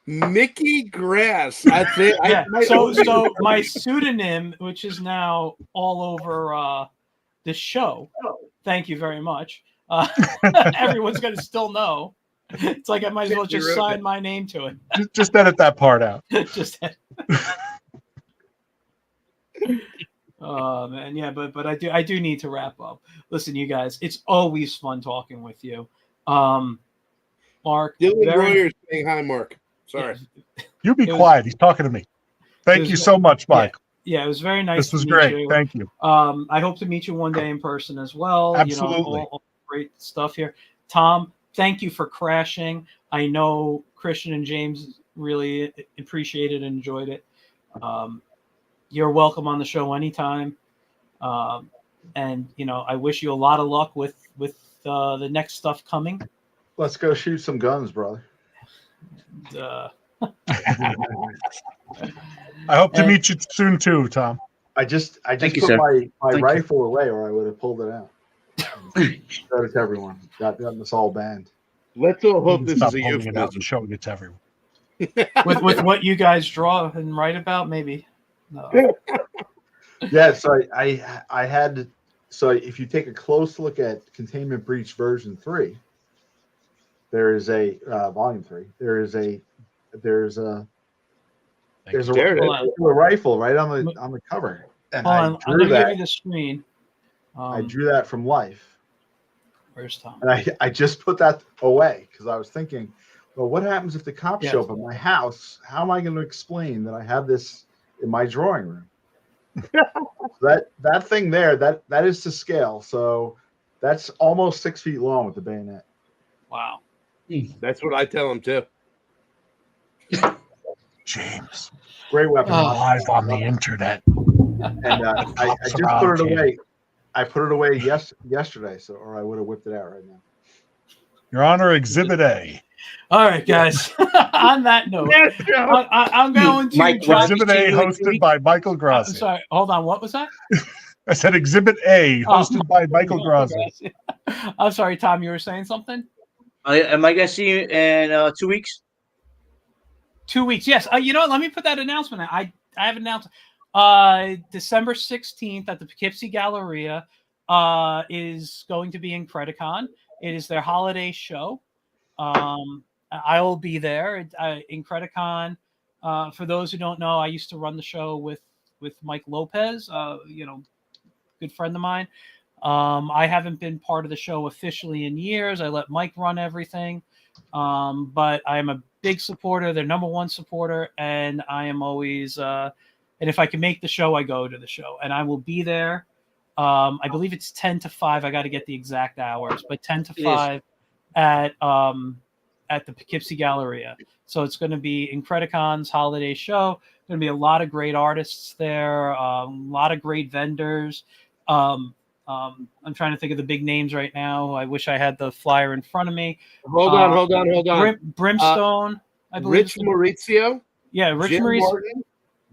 Mickey Grass. I think. Yeah. So my pseudonym, which is now all over this show. Thank you very much. Everyone's gonna still know. It's like I might as well just sign my name to it. Just edit that part out. Just edit. Oh man, yeah, but I do need to wrap up. Listen, you guys, it's always fun talking with you. Mark, Dylan Royer's saying hi, Mark. Sorry. You be quiet. He's talking to me. Thank you so much, Mike. Yeah, it was very nice. This was great. Thank you. I hope to meet you one day in person as well. Absolutely. You know, all great stuff here. Tom, thank you for crashing. I know Christian and James really appreciated and enjoyed it. You're welcome on the show anytime. And you know, I wish you a lot of luck with the next stuff coming. Let's go shoot some guns, brother. I hope to meet you soon too, Tom. I just put my rifle away, or I would have pulled it out. Showed it to everyone. Got this all banned. Let's all hope this is a euphemism. Showing it to everyone. with what you guys draw and write about, maybe. No. Yeah, so I had, so if you take a close look at Containment Breach version 3, there is a volume 3. There's a rifle right on the cover, and I'm gonna give you the screen. I drew that from life. Where's Tom? And I just put that away because I was thinking, well, what happens if the cops show up at my house? How am I going to explain that I have this in my drawing room? that thing there, that is to scale. So that's almost 6 feet long with the bayonet. Wow. That's what I tell them too. James, great weapon. Live on the internet. And I just put it away. I put it away yesterday, or I would have whipped it out right now. Your Honor, Exhibit A. All right, guys. On that note, I'm going to Exhibit A, hosted by Michael Gracia. I'm sorry. Hold on. What was that? I said Exhibit A, hosted by Michael Gracia. I'm sorry, Tom. You were saying something? Am I going to see you in 2 weeks? 2 weeks. Yes. You know what? Let me put that announcement out. I have an announcement. December 16th at the Poughkeepsie Galleria is going to be in Incredicon. It is their holiday show. I will be there in Incredicon. For those who don't know, I used to run the show with Mike Lopez, good friend of mine. I haven't been part of the show officially in years. I let Mike run everything. But I am a big supporter, their number one supporter, and I am always and if I can make the show, I go to the show, and I will be there. I believe it's 10 to 5. I got to get the exact hours, but 10 to 5 at the Poughkeepsie Galleria. So it's going to be Incredicon's holiday show. Going to be a lot of great artists there, a lot of great vendors. I'm trying to think of the big names right now. I wish I had the flyer in front of me. Hold on. Brimstone, I believe. Rich Maurizio. Yeah, Rich Jim Maurizio. Martin,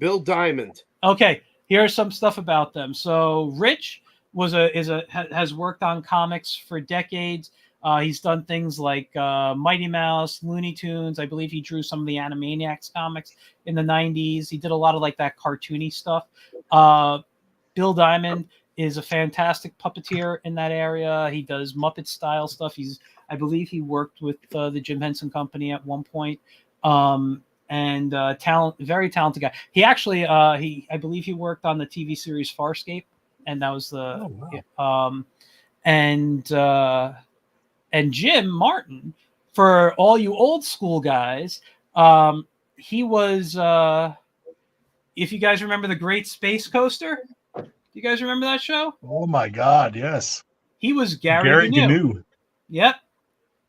Bill Diamond. Okay, here's some stuff about them. So Rich has worked on comics for decades. He's done things like Mighty Mouse, Looney Tunes. I believe he drew some of the Animaniacs comics in the 90s. He did a lot of like that cartoony stuff. Bill Diamond is a fantastic puppeteer in that area. He does Muppet style stuff. I believe he worked with the Jim Henson Company at one point. And very talented guy. He actually, I believe he worked on the TV series Farscape, and that was and Jim Martin, for all you old school guys, he was. If you guys remember the Great Space Coaster, do you guys remember that show? Oh my God, yes. He was Gary Gnu. Gnu. Yep.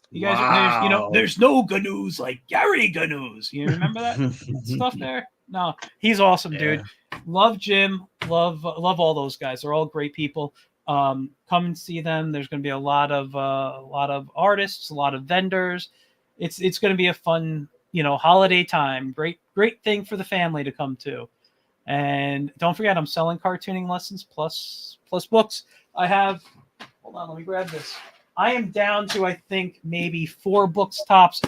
You guys, Wow. there's no Gnu's like Gary Gnu's. You remember that stuff there? No, he's awesome, dude. Love Jim. Love all those guys. They're all great people. Come and see them. There's going to be a lot of artists, a lot of vendors. It's going to be a fun, holiday time. Great thing for the family to come to. And don't forget, I'm selling cartooning lessons plus books. I have. Hold on, let me grab this. I am down to, I think, maybe 4 books tops.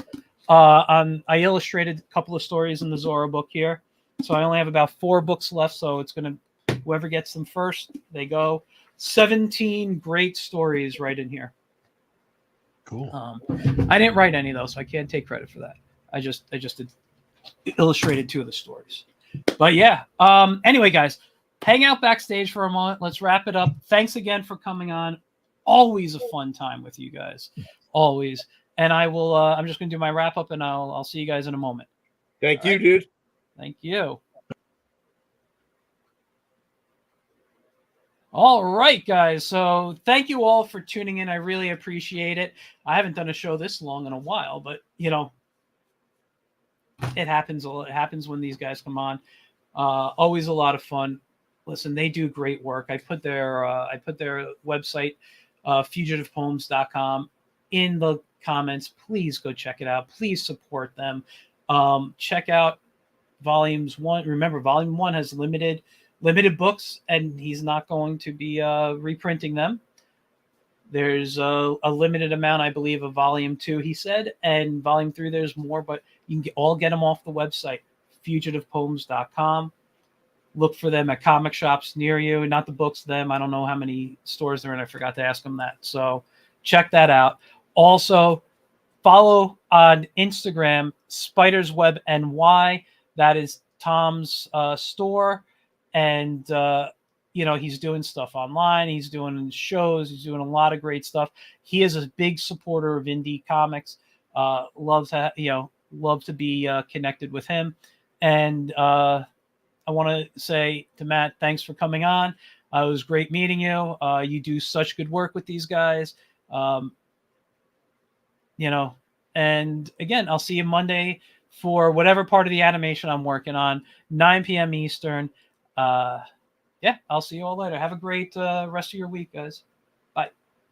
I illustrated a couple of stories in the Zorro book here, so I only have about 4 books left. So it's gonna, whoever gets them first, they go. 17 great stories right in here. Cool. I didn't write any though, so I can't take credit for that. I just illustrated 2 of the stories. But yeah. Anyway, guys, hang out backstage for a moment. Let's wrap it up. Thanks again for coming on. Always a fun time with you guys. Always. And I will. I'm just going to do my wrap up, and I'll see you guys in a moment. Thank you, dude. Thank you. All right, guys. So thank you all for tuning in. I really appreciate it. I haven't done a show this long in a while, but it happens. It happens when these guys come on. Always a lot of fun. Listen, they do great work. I put their website, fugitivepoems.com, in the comments. Please go check it out. Please support them. Check out volumes 1. Remember, volume 1 has limited books, and he's not going to be reprinting them. There's a limited amount, I believe, of volume 2, he said, and volume 3 there's more, but you can all get them off the website, fugitivepoems.com. Look for them at comic shops near you. Not the books, them. I don't know how many stores they're in. I forgot to ask them that. So check that out. Also, follow on Instagram, Spider's Web NY. That is Tom's store. And, he's doing stuff online. He's doing shows. He's doing a lot of great stuff. He is a big supporter of indie comics. Love to be connected with him. And, I want to say to Matt, thanks for coming on. It was great meeting you. You do such good work with these guys. And again, I'll see you Monday for whatever part of the animation I'm working on, 9 p.m. Eastern. I'll see you all later. Have a great rest of your week, guys.